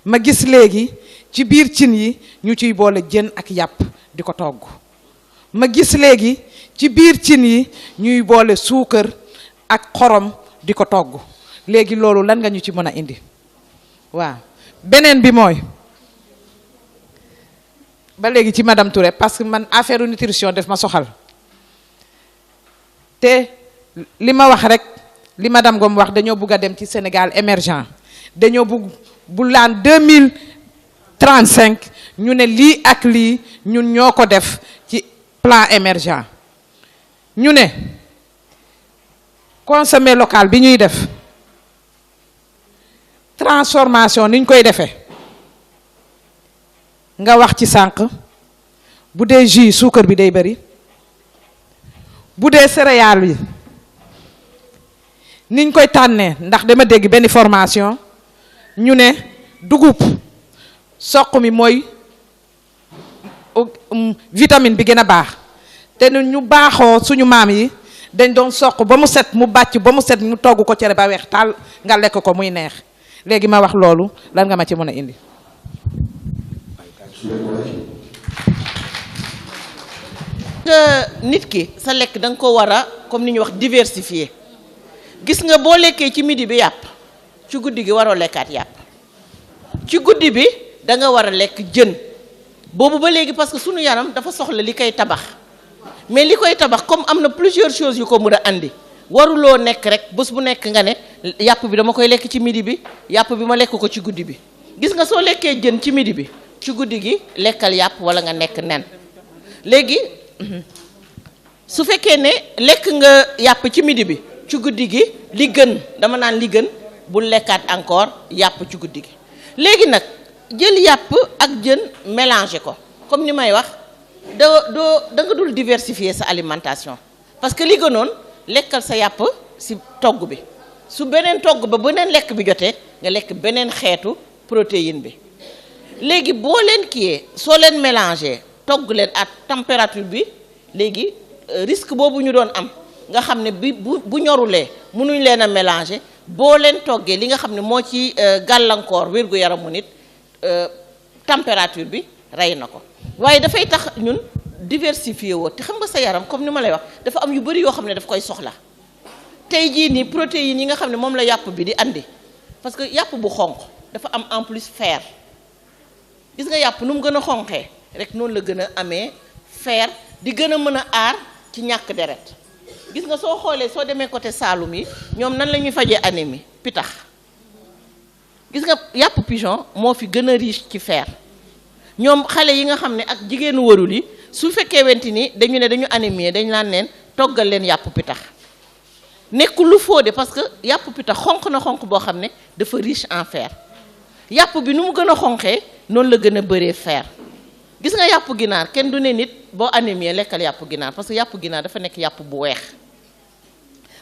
ma gis léegi ci biir cin yi ñu ciy boole jën ak yàpp di ko togg ma gis léegi ci biir cin yi ñuy boole suukar ak xorom di ko togg léegi loolu lan nga ñu ci mën a indi waaw beneen bi mooy ba léegi ci madame Touré parce que man affaire nutrition def ma soxal te li ma wax rek li madame Ngom wax dañoo bugg a dem ci Sénégal émergent dañoo bugg bu laan 2035 ñu ne lii ak lii ñun ñoo ko def ci plan émergent ñu ne consommer local bi ñuy def transformation ni ñu koy defee nga wax ci sànq bu dee jus suukar bi day bëri bu dee céréales yi niñ koy tànnee ndax dama dégg benn formation ñu ne dugub soq mi mooy vitamine bi gën a baax te ñu baaxoo suñu maam yi dañ doon soq ba mu set mu bàcc ba mu set mu togg ko cere ba weex taal nga lekk ko muy neex léegi ma wax loolu lan nga ma ci mën a indi. nit ki sa lekk da nga ko war a comme ni ñuy wax diversifier gis nga boo lekkee ci midi bi yàpp ci guddi gi waroo lekkaat yàpp ci guddi bi da nga war a lekk jën boobu ba léegi parce que sunu yaram dafa soxla li koy tabax mais li koy tabax comme am na plusieurs choses yu ko mën a andi waruloo nekk rek bés bu nekk nga ne yàpp bi dama koy lekk ci midi bi yàpp bi ma lekk ko ci guddi bi gis nga soo lekkee jën ci midi bi ci guddi gi lekkal yàpp wala nga nekk nen léegi su fekkee ne lekk nga yàpp ci midi bi ci guddi gi li gën dama naan li gën bul lekkaat encore yàpp ci guddi gi léegi nag jël yàpp ak jën mélanger ko comme ni may wax da nga dul diversifier sa alimentation parce que li gënoon lekkal sa yàpp si togg bi su beneen togg ba beneen lekk bi jotee nga lekk beneen xeetu protéine bi léegi boo leen kiyee soo leen mélanger togg leen à température bi léegi risque boobu ñu doon am nga xam ne bu ñorulee mënuñ leen a mélanger boo leen toggee li nga xam ne moo ci gàllankoor wér-gu-yaramu nit température bi rey na ko waaye dafay tax ñun diversifier woo te xam nga sa yaram comme ni ma lay wax dafa am yu bari yoo xam ne daf koy soxla tey jii nii protéines yi nga xam ne moom la yàpp bi di andi parce que yàpp bu xonq dafa am en plus fer gis nga yàpp nu mu gën a xonqee rek noonu la gën a amee fer di gën a mën a aar ci ñàkk deret gis nga soo xoolee soo demee côté Saloum yi ñoom nan la ñuy fajee anémie pitax gis nga yàpp pigeon moo fi gën a riche ci fer ñoom xale yi nga xam ne ak jigéenu warul yi su fekkee wenti ni dañu ne dañu anémie dañ laan leen toggal leen yàpp pitax nekkul lu fóode parce que yàpp pitax xonq na xonq boo xam ne dafa riche en fer yàpp bi nu mu gën a xonqee noonu la gën a bëree fer gis nga yàpp ginaar kenn du ne nit boo anémie lekkal yàpp ginaar parce que yàpp ginaar dafa nekk yàpp bu weex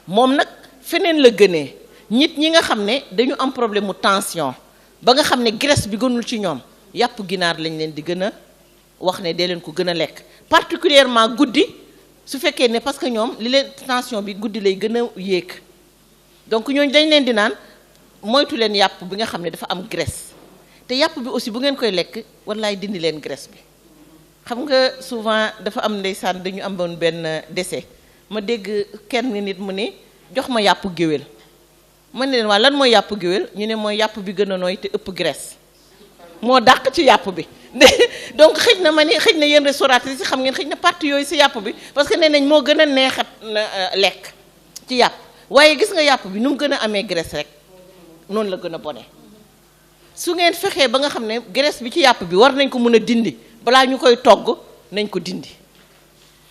moom nag feneen la gënee nit ñi nga xam ne dañu am problème mu tension ba nga xam ne graisse bi gënul ci ñoom yàpp ginaar lañ leen di gën a wax ne dee leen ko gën a lekk particulièrement guddi su fekkee ne parce que ñoom li leen tension bi guddi lay gën a yéeg donc ñooñu dañ leen di naan moytu leen yàpp bi nga xam ne dafa am graisse te yàpp bi aussi bu ngeen koy lekk wallaay dindi leen graisse bi xam nga souvent dafa am ndeysaan dañu amoon benn décès ma dégg kenn nit mu ne jox ma yàpp géwél ma ne leen waa lan mooy yàpp géwél ñu ne mooy yàpp bi gën a nooy te ëpp graisse moo dàq ci yàpp bi donc xëj na ma ni xëj na yéen restauratrices yi xam ngeen xëj na partie yooyu si yàpp bi parce que nee nañ moo gën a neexat lekk ci yàpp waaye gis nga yàpp bi nu mu gën a amee graisse rek noonu la gën a bone su ngeen fexee ba nga xam ne graisse bi ci yàpp bi war nañ ko mën a dindi balaa ñu koy togg nañ ko dindi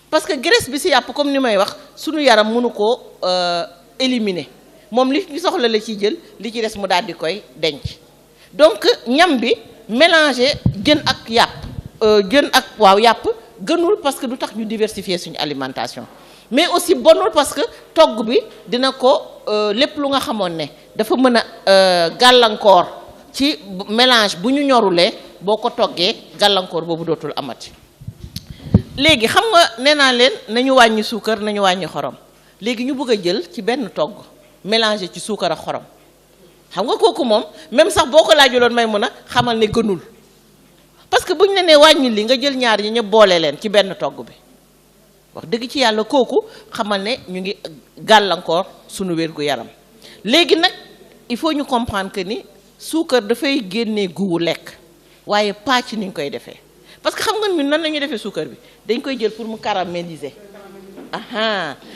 parce que graisse bi si yàpp comme ni may wax sunu yaram mënu koo éliminer moom li ñu soxla la ciy jël li ci des mu daal di koy denc donc ñam bi mélanger jën ak yàpp gënul parce que du tax ñu diversifier suñu alimentation mais aussi bonul parce que togg bi dina ko lépp lu nga xamoon ne dafa mën a gàllankoor ci mélange bu ñu ñorulee boo ko toggee gàllankoor boobu dootul amati léegi xam nga nee naa leen nañu wàññi suukar nañu wàññi xorom léegi ñu bëgg a jël ci benn togg mélanger ci suukar ak xorom xam nga kooku moom même sax boo ko laajuloon may mën a xamal ne gënul parce que bu ñu ne nee wàññi li nga jël ñaar yi ñëpp boole leen ci benn togg bi wax dëgg ci yàlla kooku xamal ne ñu ngi gàllankoor sunu wér-gu-yaram. léegi nag il faut ñu comprendre que ni suukar dafay génnee guwu lekk waaye pàcc ni ñu koy defee parce que xam nga ñun nan la ñuy defee suukar bi dañ koy jël pour mu caraméliser.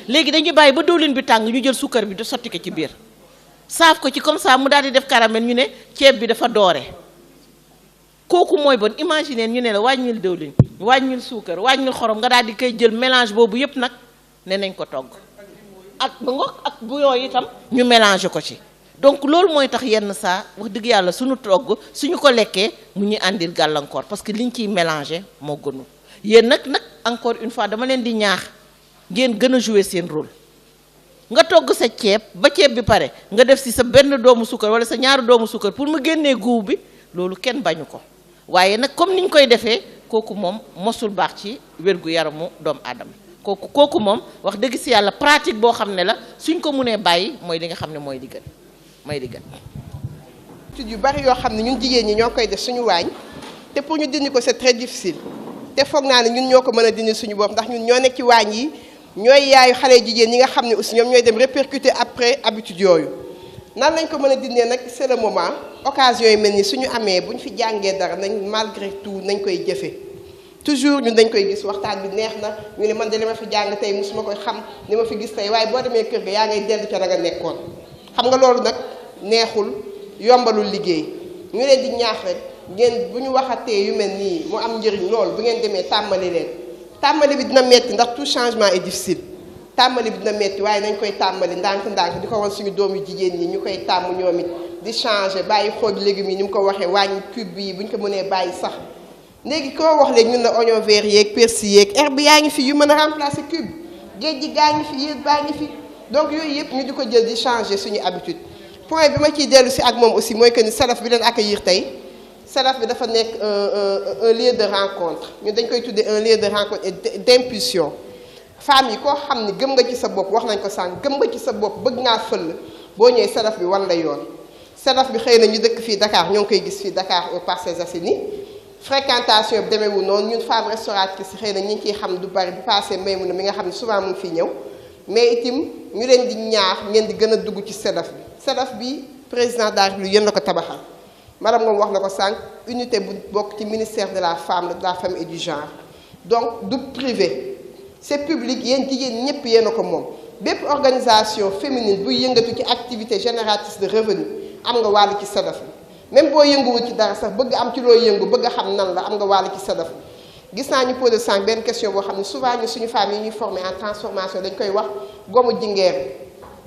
léegi dañuy bàyyi ba diwlin bi tàng ñu jël suukar bi da sotti ko ci biir saaf ko ci comme ça mu daal di def caramel ñu ne ceeb bi dafa doore kooku mooy bon imaginer ñu ne la wàññil diwlin wàññil suukar wàññil xorom nga daal di koy jël mélange boobu yépp nag ne nañ ko togg ak ba ngoog ak bu yooyu itam ñu mélanger ko ci donc loolu mooy tax yenn saa wax dëgg yàlla suñu togg suñu ko lekkee mu ñu àndil gàllankoor parce que liñ ciy mélanger moo gënu yéen nag encore une fois dama leen di ñaax ngeen gën a jouer seen rôle nga togg sa ceeb ba ceeb bi pare nga def si sa benn doomu suukar wala sa ñaari doomu suukar pour mu génnee guub bi loolu kenn bañu ko waaye nag comme niñ koy defee kooku moom mosul baax ci wér-gu-yaramu doomu aadama kooku moom wax dëgg si yàlla pratique boo xam ne la suñ ko mënee bàyyi mooy li nga xam ne mooy li gën mooy li gën. études yu bari yoo xam ne ñun jigéen ñi ñoo koy def suñu waañ te pour ñu dindi ko c'est très difficile te foog naa ne ñun ñoo ko mën a dindi suñu bopp ndax ñun ñoo nekk ci waañ yi ñooy yaayu xale jigéen ñi nga xam ne aussi ñoom ñooy dem répercuter après habitude yooyu nan lañ ko mën a dindee nag c'est le moment occasion yi mel ni suñu amee bu ñu fi jàngee dara nañ malgré tout nañ koy jëfe toujours ñun dañ koy gis waxtaan bi neex na ñu ne man de li ma fi jàng tey musuma koy xam li ma fi gis tey waaye boo demee kër ga yaa ngay dellu ca la nga nekkoon xam nga loolu nag neexul yombalul liggéey ñu leen di ñaax rek ngeen bu ñu waxatee yu mel nii mu am njëriñ loolu bu ngeen demee tàmbali leen tàmbali bi dina metti ndax tout changement est difficile tàmbali bi dina metti waaye nañ koy tàmbali ndànk-ndànk di ko wan suñu doom yu jigéen ñi ñu koy tàmm ñoom it di changer bàyyi xooj légumes yi ni mu ko waxee wàññi cube yi bu ñu ko mënee bàyyi sax léegi koo wax léegi ñun la oignon vert yeeg persil yeeg herbe yaa ngi fi yu mën a remplacer cube géej gi gaa ngi fi yéet baa ngi fi donc yooyu yëpp ñu di ko jël di changer suñu habitude point bi ma ciy dellu si ak moom aussi mooy que ni SELAF bi leen accueillir tey SELAF bi dafa nekk un lieu de rencontre ñun dañ koy tuddee un lieu de rencontre et d'impulsion femmes yi koo xam ni gëm nga ci sa bopp wax nañ ko sànq gëm nga ci sa bopp bëgg ngaa fël boo ñëwee SELAF bi wan la yoon SELAF bi xëy na ñu dëkk fii Dakar ñoo ngi koy gis fii Dakar aux Parcelles Assainies fréquentation bi demeewul noonu ñun femmes restauratrices yi xëy na ñi ngi ciy xam du bari bu passé may mun na mi nga xam ne souvent mu ngi fiy ñëw mais itam ñu leen di ñaax ngeen di gën a dugg ci SELAF bi SELAF bi président de la République yéen la ko tabaxal madame moom wax na ko sànq unité bu bokk ci ministère de la femme de la famille et du genre donc du privé c'est public yéen jigéen ñëpp yéen a ko moom bépp organisation féminine buy yëngatu ci activité génératrice de revenu am nga wàllu ci SELAF bi même boo yënguwul ci dara sax bëgg am ci loo yëngu bëgg a xam nan la am nga wàllu ci SELAF bi gis naa ñu posé sànq benn question boo xam ne souvent ñu suñu femmes yi ñuy formé en transformation dañ koy wax gomu jingeer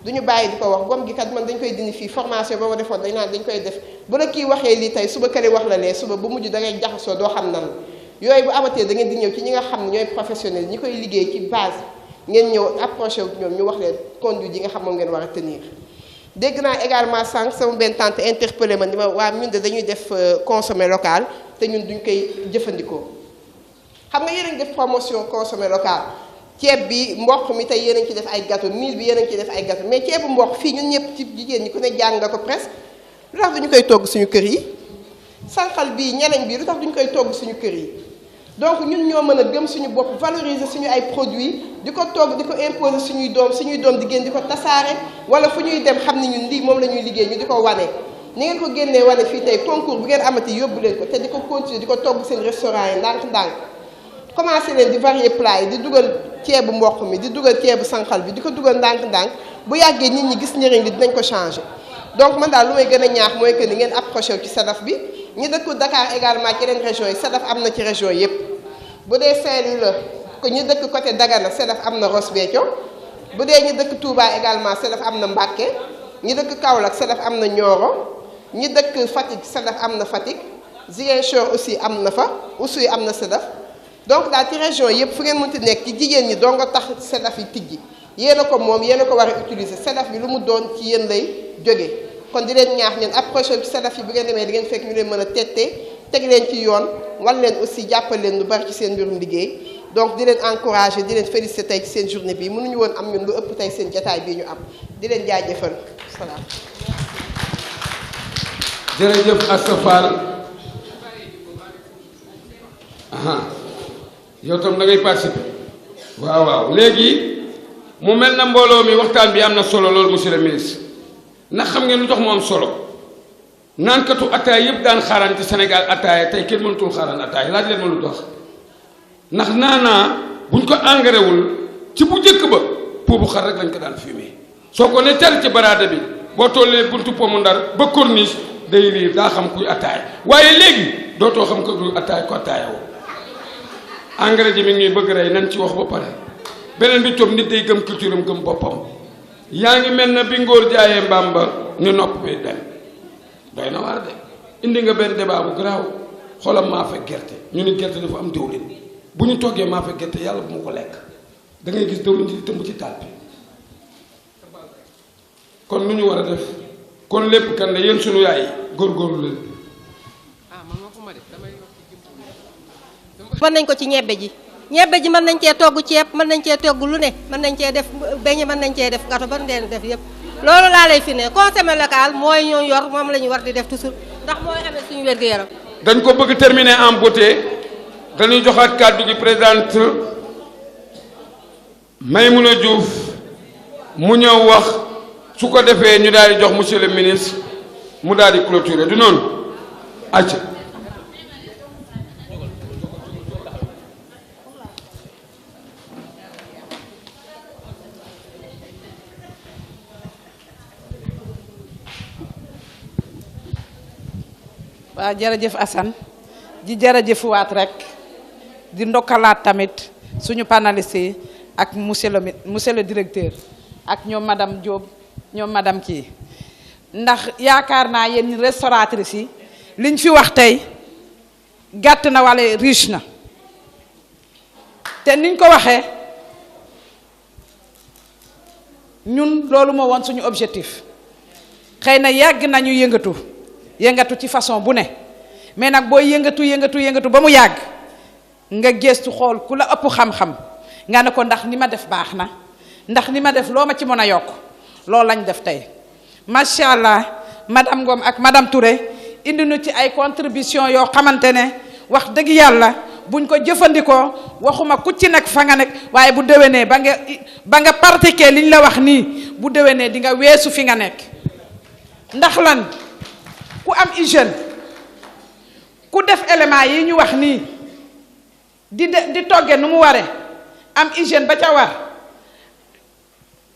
du ñu bàyyi di ko wax gom gi kat man dañ koy dindi fii formation ba ma defoon dañ naan dañ koy def bu la kii waxee lii tey suba kële wax la lee suba bu mujj da ngay jaxasoo doo xam nan la yooyu bu amatee da ngeen di ñëw ci ñi nga xam ne ñooy professionnel ñi koy liggéey ci base ngeen ñëw approché wu ñoom ñu wax leen conduite yi nga xam moom ngeen war a tenir dégg naa également sànq sama benn tante interpellé ma ni ma waa ñun de dañuy def consommer local te ñun duñ koy jëfandikoo xam nga yéen a ngi def promotion consommer local ceeb bi mboq mi tey yéen a ngi ci def ay gâteau mil bi yéen a ngi ci def ay gâteau mais ceebu mboq fii ñun ñëpp ci jigéen ñi ku ne jàng nga ko presque lu tax duñu koy togg suñu kër yi sànqal bii ñeleñ bii lu tax duñu koy togg suñu kër yi donc ñun ñoo mën a gëm suñu bopp valoriser suñu ay produits di ko togg di ko imposer suñuy doom di génn di ko tasaare wala fu ñuy dem xam ni ñun lii moom la ñuy liggéey ñu di ko wane ni ngeen ko génnee wane fii tey concours bu ngeen amati yóbbu leen ko te di ko continuer di ko togg seen restaurant yi ndànk-ndànk commencé leen di varier plat yi di dugal ceebu mboq mi di dugal ceebu sànqal bi di ko dugal ndànk-ndànk bu yàggee nit ñi gis njëriñ li dinañ ko changer donc man daal lu may gën a ñaax mooy que ni ngeen approché wu ci SELAF bi ñi dëkku Dakar également ci yeneen régions yi SELAF am na ci région yépp bu dee Saint-Louis la ko ñu dëkk côté Dagana SELAF am na Ross Béthio bu dee ñu dëkk Touba également SELAF am na Mbacké ñi dëkk Kaolack SELAF am na Nioro ñi dëkk Fatick SELAF am na Fatick Ziguinchor aussi am na fa Oussouye am na SELAF donc daal ci région yëpp fu ngeen mënti nekk ci jigéen ñi doo nga tax SELAF yi tijji yéen a ko moom yéen a ko war a utiliser SELAF bi lu mu doon ci yéen lay jóge kon di leen ñaax ngeen approché ci SELAF yi bu ngeen demee di ngeen fekk ñu leen mën a tettee teg leen ci yoon wan leen aussi jàppal leen lu bari ci seen mbirum liggéey donc di leen encouragé di leen félicité tey ci seen journée bi mënuñu woon am ñun lu ëpp tey seen jataay bii ñu am di leen jaajëfal salaam. jërëjëf Asta Fall yow tam da ngay participer waaw waaw léegi mu mel na mbooloo mi waxtaan bi am na solo loolu monsieur le ministre ndax xam ngeen lu tax mu am solo naankatu ataay yëpp daan xaaraan ci Sénégal ataaya tey kenn mënatul xaaraan ataay laaj leen ma lu tax ndax naanaa buñ ko engrais wul ci bu njëkk ba puubu xar rek lañ ko daan fumé soo ko ne tel ci baraada bi boo tollee buntu pomu Ndar ba corniche day liir daa xam kuy ataay waaye léegi dootoo xam ko du ataay ko ataaya woo engrais ji mi ngi ñuy bëgg rey nañ ci wax ba pare beneen bi toog nit day gëm culture am gëm boppam yaa ngi mel na bi ngóor jaayee mbaam ba ñu nopp bi dem doy na waar de indi nga benn débat bu garaaw xoolal maafe gerte ñu ni gerte dafa am diwlin bu ñu toggee maafe gerte yàlla bu mu ko lekk da ngay gis diwlin di tëmb ci taat bi kon lu ñu war a def kon lépp kan la yéen sunu yaay góorgóorlu leen. mën nañ ko ci ñebbe ji mën nañ cee togg ceeb mën nañ cee togg lu ne mën nañ cee def beñe mën nañ cee def gato ba deen def yëpp loolu laa lay fi ne consommé local mooy ñoo yor moom la ñu war di def toujours ndax mooy amee suñu wér-gu-yaram. dañ ko bëgg terminer en beauté dañuy joxaat kàddu gi présidente Maymouna Diouf mu ñëw wax su ko defee ñu daal di jox monsieur le ministre mu daal di clôturer du noonu acca. waaw jërëjëf Assane di jërëjëfuwaat rek di ndokkalaat tamit suñu panélistes yi ak monsieur le directeur ak ñoom madame Diop ñoom madame kii ndax yaakaar naa yéen restauratrices yi liñ fi wax tey gàtt na wala riche na te niñ ko waxee ñun loolu moo woon suñu objectif xëy na yàgg nañu yëngatu ci façon bu ne mais nag booy yëngatu ba mu yàgg nga gëstu xool ku la ëpp xam-xam nga ne ko ndax ni ma def baax na ndax ni ma def loo ma ci mën a yokk loolu lañ def tey macha allah madame Ngom ak madame Touré indi nu ci ay contribution yoo xamante ne wax dëgg yàlla buñ ko jëfandikoo waxuma ku ci nekk fa nga nekk waaye bu déwénee ba nga pratiquer liñ la wax nii bu déwénee di nga weesu fi nga nekk ndax lan ku am hygiène ku def élément yi ñu wax nii di togge nu mu waree am hygiène ba ca war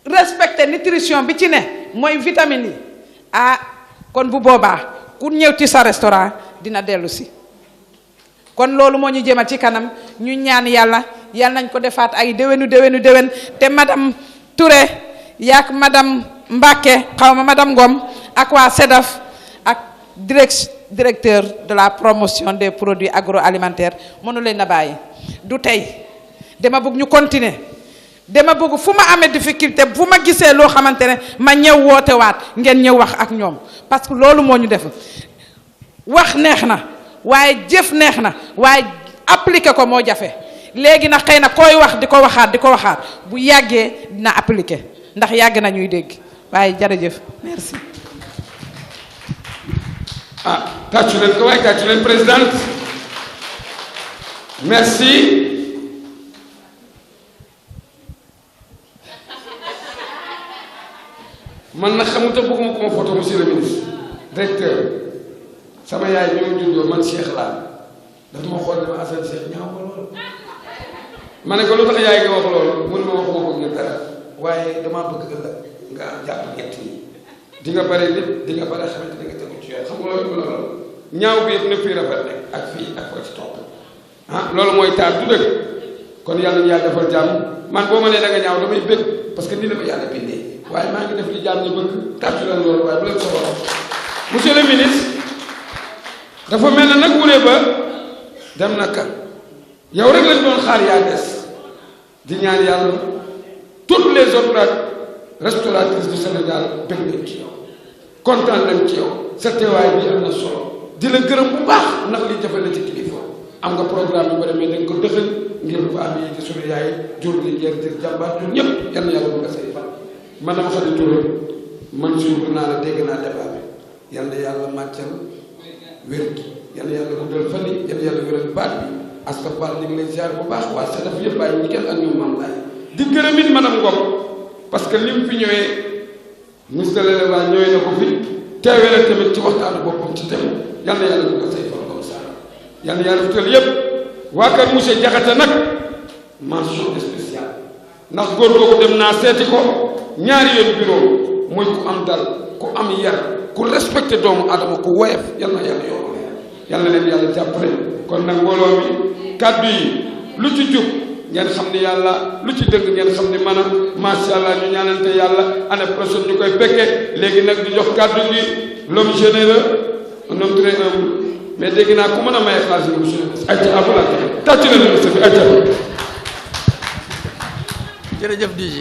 respecter nutrition bi ci ne mooy vitamine yi kon bu boobaa ku ñëw ci sa restaurant dina dellu si kon loolu moo ñu jëmal ci kanam ñu ñaan yàlla nañ ko defaat ay déwénu te madame Touré yaak madame Mbacké xaw ma madame Ngom ak waa SEDAF ak directeur de la promotion des produits agroalimentaires mënu leen na bàyyi du tey dama bëgg ñu continuer dama bëgg fu ma amee difficulté fu ma gisee loo xamante ne ma ñëw woote waat ngeen ñëw wax ak ñoom parce que loolu moo ñu def wax neex na waaye jëf neex na waaye appliquer ko moo jafe léegi nag xëy na koy wax di ko waxaat bu yàggee dina appliquer ndax yàgg na ñuy dégg waaye jërëjëf merci. tàccu leen ko waaye tàccu leen présidente merci. man nag xamul te bëgguma ko ma photo monsieur le ministre directeur sama yaay bi ma juddoo man Cheikh laa dafa ma xool dama Assane Cheikh ñaaw ko loolu ma ne ko lu tax yaay nga wax loolu mun ma waxuma ko ngir dara waaye damaa bëgg ëllëg nga jàpp ñett yi di nga bare nit di nga bare xamante di nga tegu ci yoon xam nga loolu ñaaw bi yëpp na fii rafet rek ak fii ak fa ci topp loolu mooy taal du dëgg kon yàlla ñu yàlla defal jàmm man boo ma nee da nga ñaaw damay bëgg parce que nii la ma yàlla bindee waaye maa ngi def li jàmm ñu bëgg tàccu leen loolu waaye bu leen soxla monsieur le ministre dafa mel na nag wuree ba dem na kan yow rek lañ doon xaar yaa des di ñaan yàlla toutes les autres restauratrices du Sénégal bëgg nañ ci yow kontaan nañ ci yow sa teewaay bi am na solo di la gërëm bu baax ndax li jafe na ci kilifa am nga programme yu ko demee dañ ko dëxal ngir bu am yi di suñu yaay jur li jeer jër jàmbaar jur ñëpp yal na yàlla bu nga say fan man dama xam ne Touré man suur naa la dégg naa débat bi yal na yàlla màccal wér gi yal na yàlla guddal fan yi yal na yàlla wéral baat bi astafurlah ñu ngi lay ziar bu baax waa SEDAF yëpp bàyyi ñu kenn ak ñoom maam laay di gërëm it madame Ngom parce que lim fi ñëwee ministre de l'élevage ñëwee na ko fi teewee na tamit ci waxtaanu boppam ci thème yal na yàlla dugal say fan comme ça yal na yàlla fital yëpp waa kër monsieur Diakhaté nag mention spéciale ndax góor googu dem naa seeti ko ñaari yoon bureau muy ku am dal ku am yar ku respecté doomu adama ku woyof yal na yàlla yokk yal na leen yàlla jàppale kon nag mbooloo mi kàddu yi lu ci jub ngeen xam ni yàlla lu ci dëgg ngeen xam ni man a macha allah ñu ñaanante yàlla année prochaine ñu koy fekke léegi nag di jox kàddu gi l'homme généreux un homme très humble mais dégg naa ku mën a maye xaalis bi monsieur ayca abula tàcc na ministre bi ayca jërëjëf DG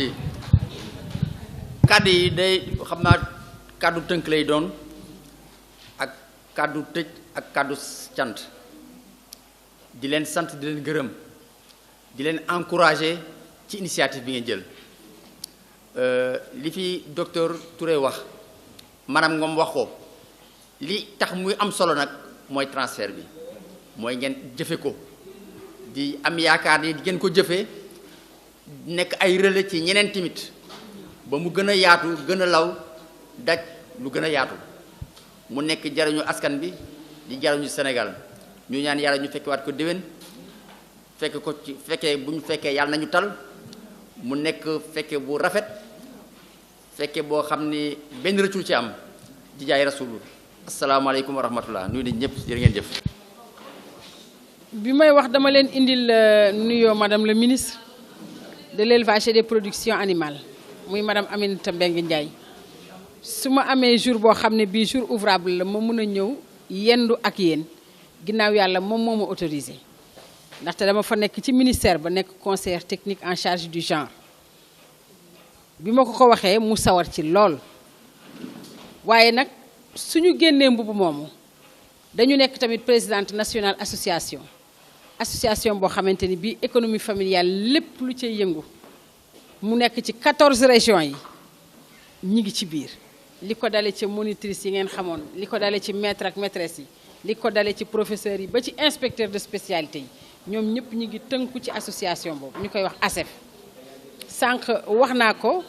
kàddu yi day xam naa kàddu tënk lay doon ak kàddu tëj ak kàddu cant di leen sant di leen gërëm di leen encourager ci initiative bi ngeen jël li fi docteur Touré wax maanaam Ngom wax ko li tax muy am solo nag mooy transfert bi mooy ngeen jëfe ko di am yaakaar ni di ngeen ko jëfee nekk ay relais ci ñeneen tamit ba mu gën a yaatu gën a law daj lu gën a yaatu mu nekk jariñu askan bi di jariñu Sénégal ñu ñaan yàlla ñu fekkewaat ko déwén fekk ko ci fekkee bu ñu fekkee yàlla nañu tal mu nekk fekke bu rafet fekke boo xam ni benn rëccul ci am di jaay rasul asalaamaaleykum wa rahmatullah nuyu nañ ñëpp jërë ngeen jëf. bi may wax dama leen indil nuyoo madame le ministre de l'élevage et des productions animales muy madame Aminata Mbengue Ndiaye su ma amee jour boo xam ne bii jour ouvrable la ma mun a ñëw yendu ak yéen ginnaaw yàlla moom moo ma autorisé ndaxte dama fa nekk ci ministère ba nekk conseiller technique en charge du genre bi ma ko waxee mu sawar ci lool waaye nag suñu génnee mbubu moomu dañu nekk tamit présidente nationale association boo xamante ni bii économie familiale lépp lu cay yëngu mu nekk ci 14 régions yi ñi ngi ci biir li ko dale ci monitrice yi ngeen xamoon li ko dale ci maître ak maîtresse yi li ko dale ci professeurs yi ba ci inspecteur de spécialité yi ñoom ñëpp ñi ngi tënku ci association boobu ñu koy wax ASEF sànq wax naa ko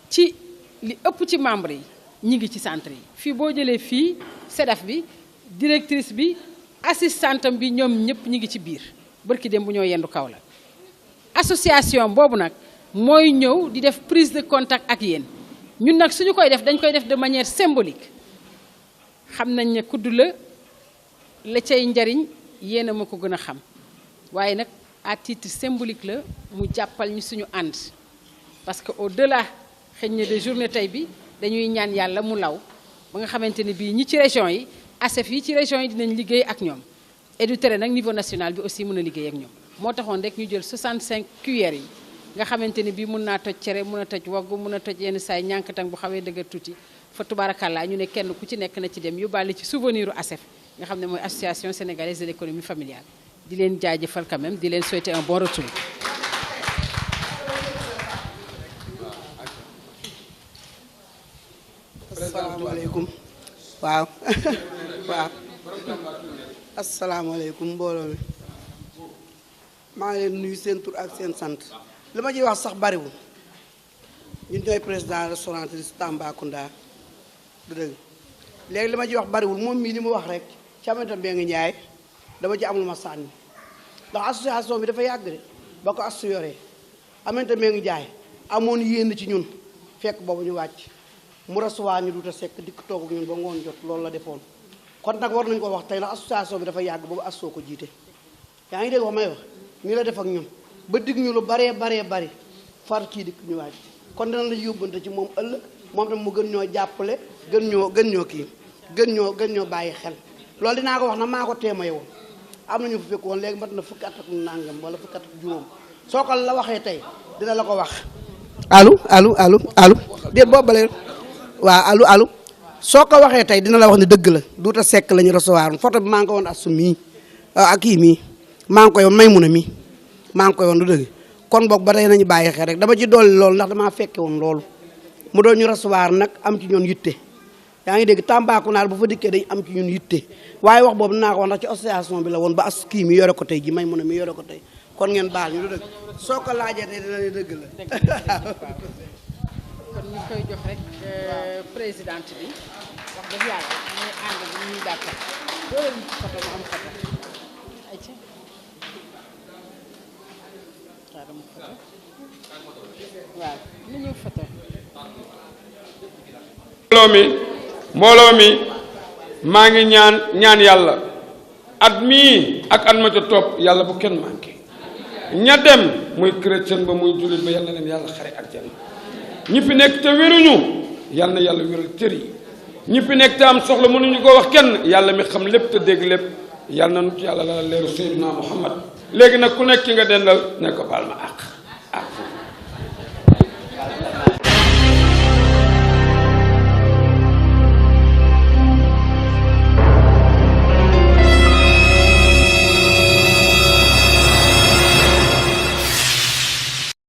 ci li ëpp ci membre yi ñi ngi ci centre yi fii boo jëlee fii SEDAF bi directrice bi assistante bi ñoom ñëpp ñi ngi ci biir barki dem bu ñoo yendu kaw la association boobu nag mooy ñëw di def prise de contact ak yéen ñun nag suñu koy def dañ koy def de manière symbolique xam nañ ne kudd la cay njariñ yéen a ma ko gën a xam waaye nag à titre symbolique la mu jàppal ñu suñu ànd parce que au delà xëy na de journée tey bi dañuy ñaan yàlla mu law ba nga xamante ni bii ñi ci région yi ASEF yi ci région yi dinañ liggéey ak ñoom et du tere nag niveau national bi aussi mën a liggéey ak ñoom moo taxoon rek ñu jël 65 cuillères yi nga xamante ni bii mun naa toj cere mun a toj wagg mun a toj yenn saay ñànkatang bu xawee dëgër tuuti fa tubaarakàllaa ñu ne kenn ku ci nekk na ci dem yóbbaale ci souveniru ASEF nga xam ne mooy association sénégalaise de l'économie familiale di leen jaajëfal quand même di leen souhaiter un bon retour. asalaamaaleykum waaw waaw asalaamaaleykum mbooloo mi maa ngi leen nuyu seen tur ak seen sant li ma ciy wax sax bariwul ñun ñooy président restauratrice Tambacounda du dëgg léegi li ma ciy wax bariwul moom mii li mu wax rek ci Aminata Mbengue Ndiaye dama ci am lu ma sànni ndax association bi dafa yàgg de ba ko asu yoree Aminata Mbengue Ndiaye amoon yéen ci ñun fekk boobu ñu wàcc mu recevoir ñu duta sekk dikk toog ak ñun ba ngoon jot loolu la defoon kon nag war nañu ko wax tey ndax association bi dafa yàgg boobu assoo ko jiite yaa ngi dégg wax may wax nii la def ak ñun ba digg ñu lu baree bari far kii dikk ñu wàcc kon dana la yóbbante ci moom ëllëg moom tam mu gën ñoo jàppale gën ñoo bàyyi xel loolu dinaa ko wax na maa ko téemaye woon am nañu fa fekk woon léegi mat na fukki at ak nangam wala fukki at ak juróom soo ko la waxee tey dina la ko wax allo déet boobalee waaw allo soo ko waxee tey dina la wax ne dëgg la duuta sekk la ñu recevoir photo bi maa ngi ko woon asu mii ak kii mii maa ngi koy woon may mun a mii maa ngi koy woon du dëgg kon boog ba tey nañu bàyyi xel rek dama ci dolli loolu ndax damaa fekke woon loolu mu doon ñu recevoir nag am ci ñoon yitte yaa ngi dégg Tambacounda bu fa dikkee dañ am ci ñun yitte waaye wax boobu dinaa ko wax ndax ci association bi la woon ba as kii mi yore ko tey ji may mun a mi yore ko tey kon ngeen baal ñu lu dëgg soo ko laajee tey dina ne dëgg la. kon ñu koy jox rek présidente bi wax dëgg yàlla ñuy ànd bi ñuy d'accord loolu ñu ci photo mu am photo ay ci xaaral mu photo waaw li ñu photo mbooloo mi maa ngi ñaan yàlla at mii ak at ma ca topp yàlla bu kenn manqué ña dem muy chrétien ba muy jullit ba yàlla na leen yàlla xare ak janna ñi fi nekk te wéruñu yàlla na yàlla wéral cër yi ñi fi nekk te am soxla mënuñu ko wax kenn yàlla mi xam lépp te dégg lépp yàlla na nu ci yàlla la leeru Seydina Muhammad léegi nag ku nekk ki nga dendal ne ko baal ma àq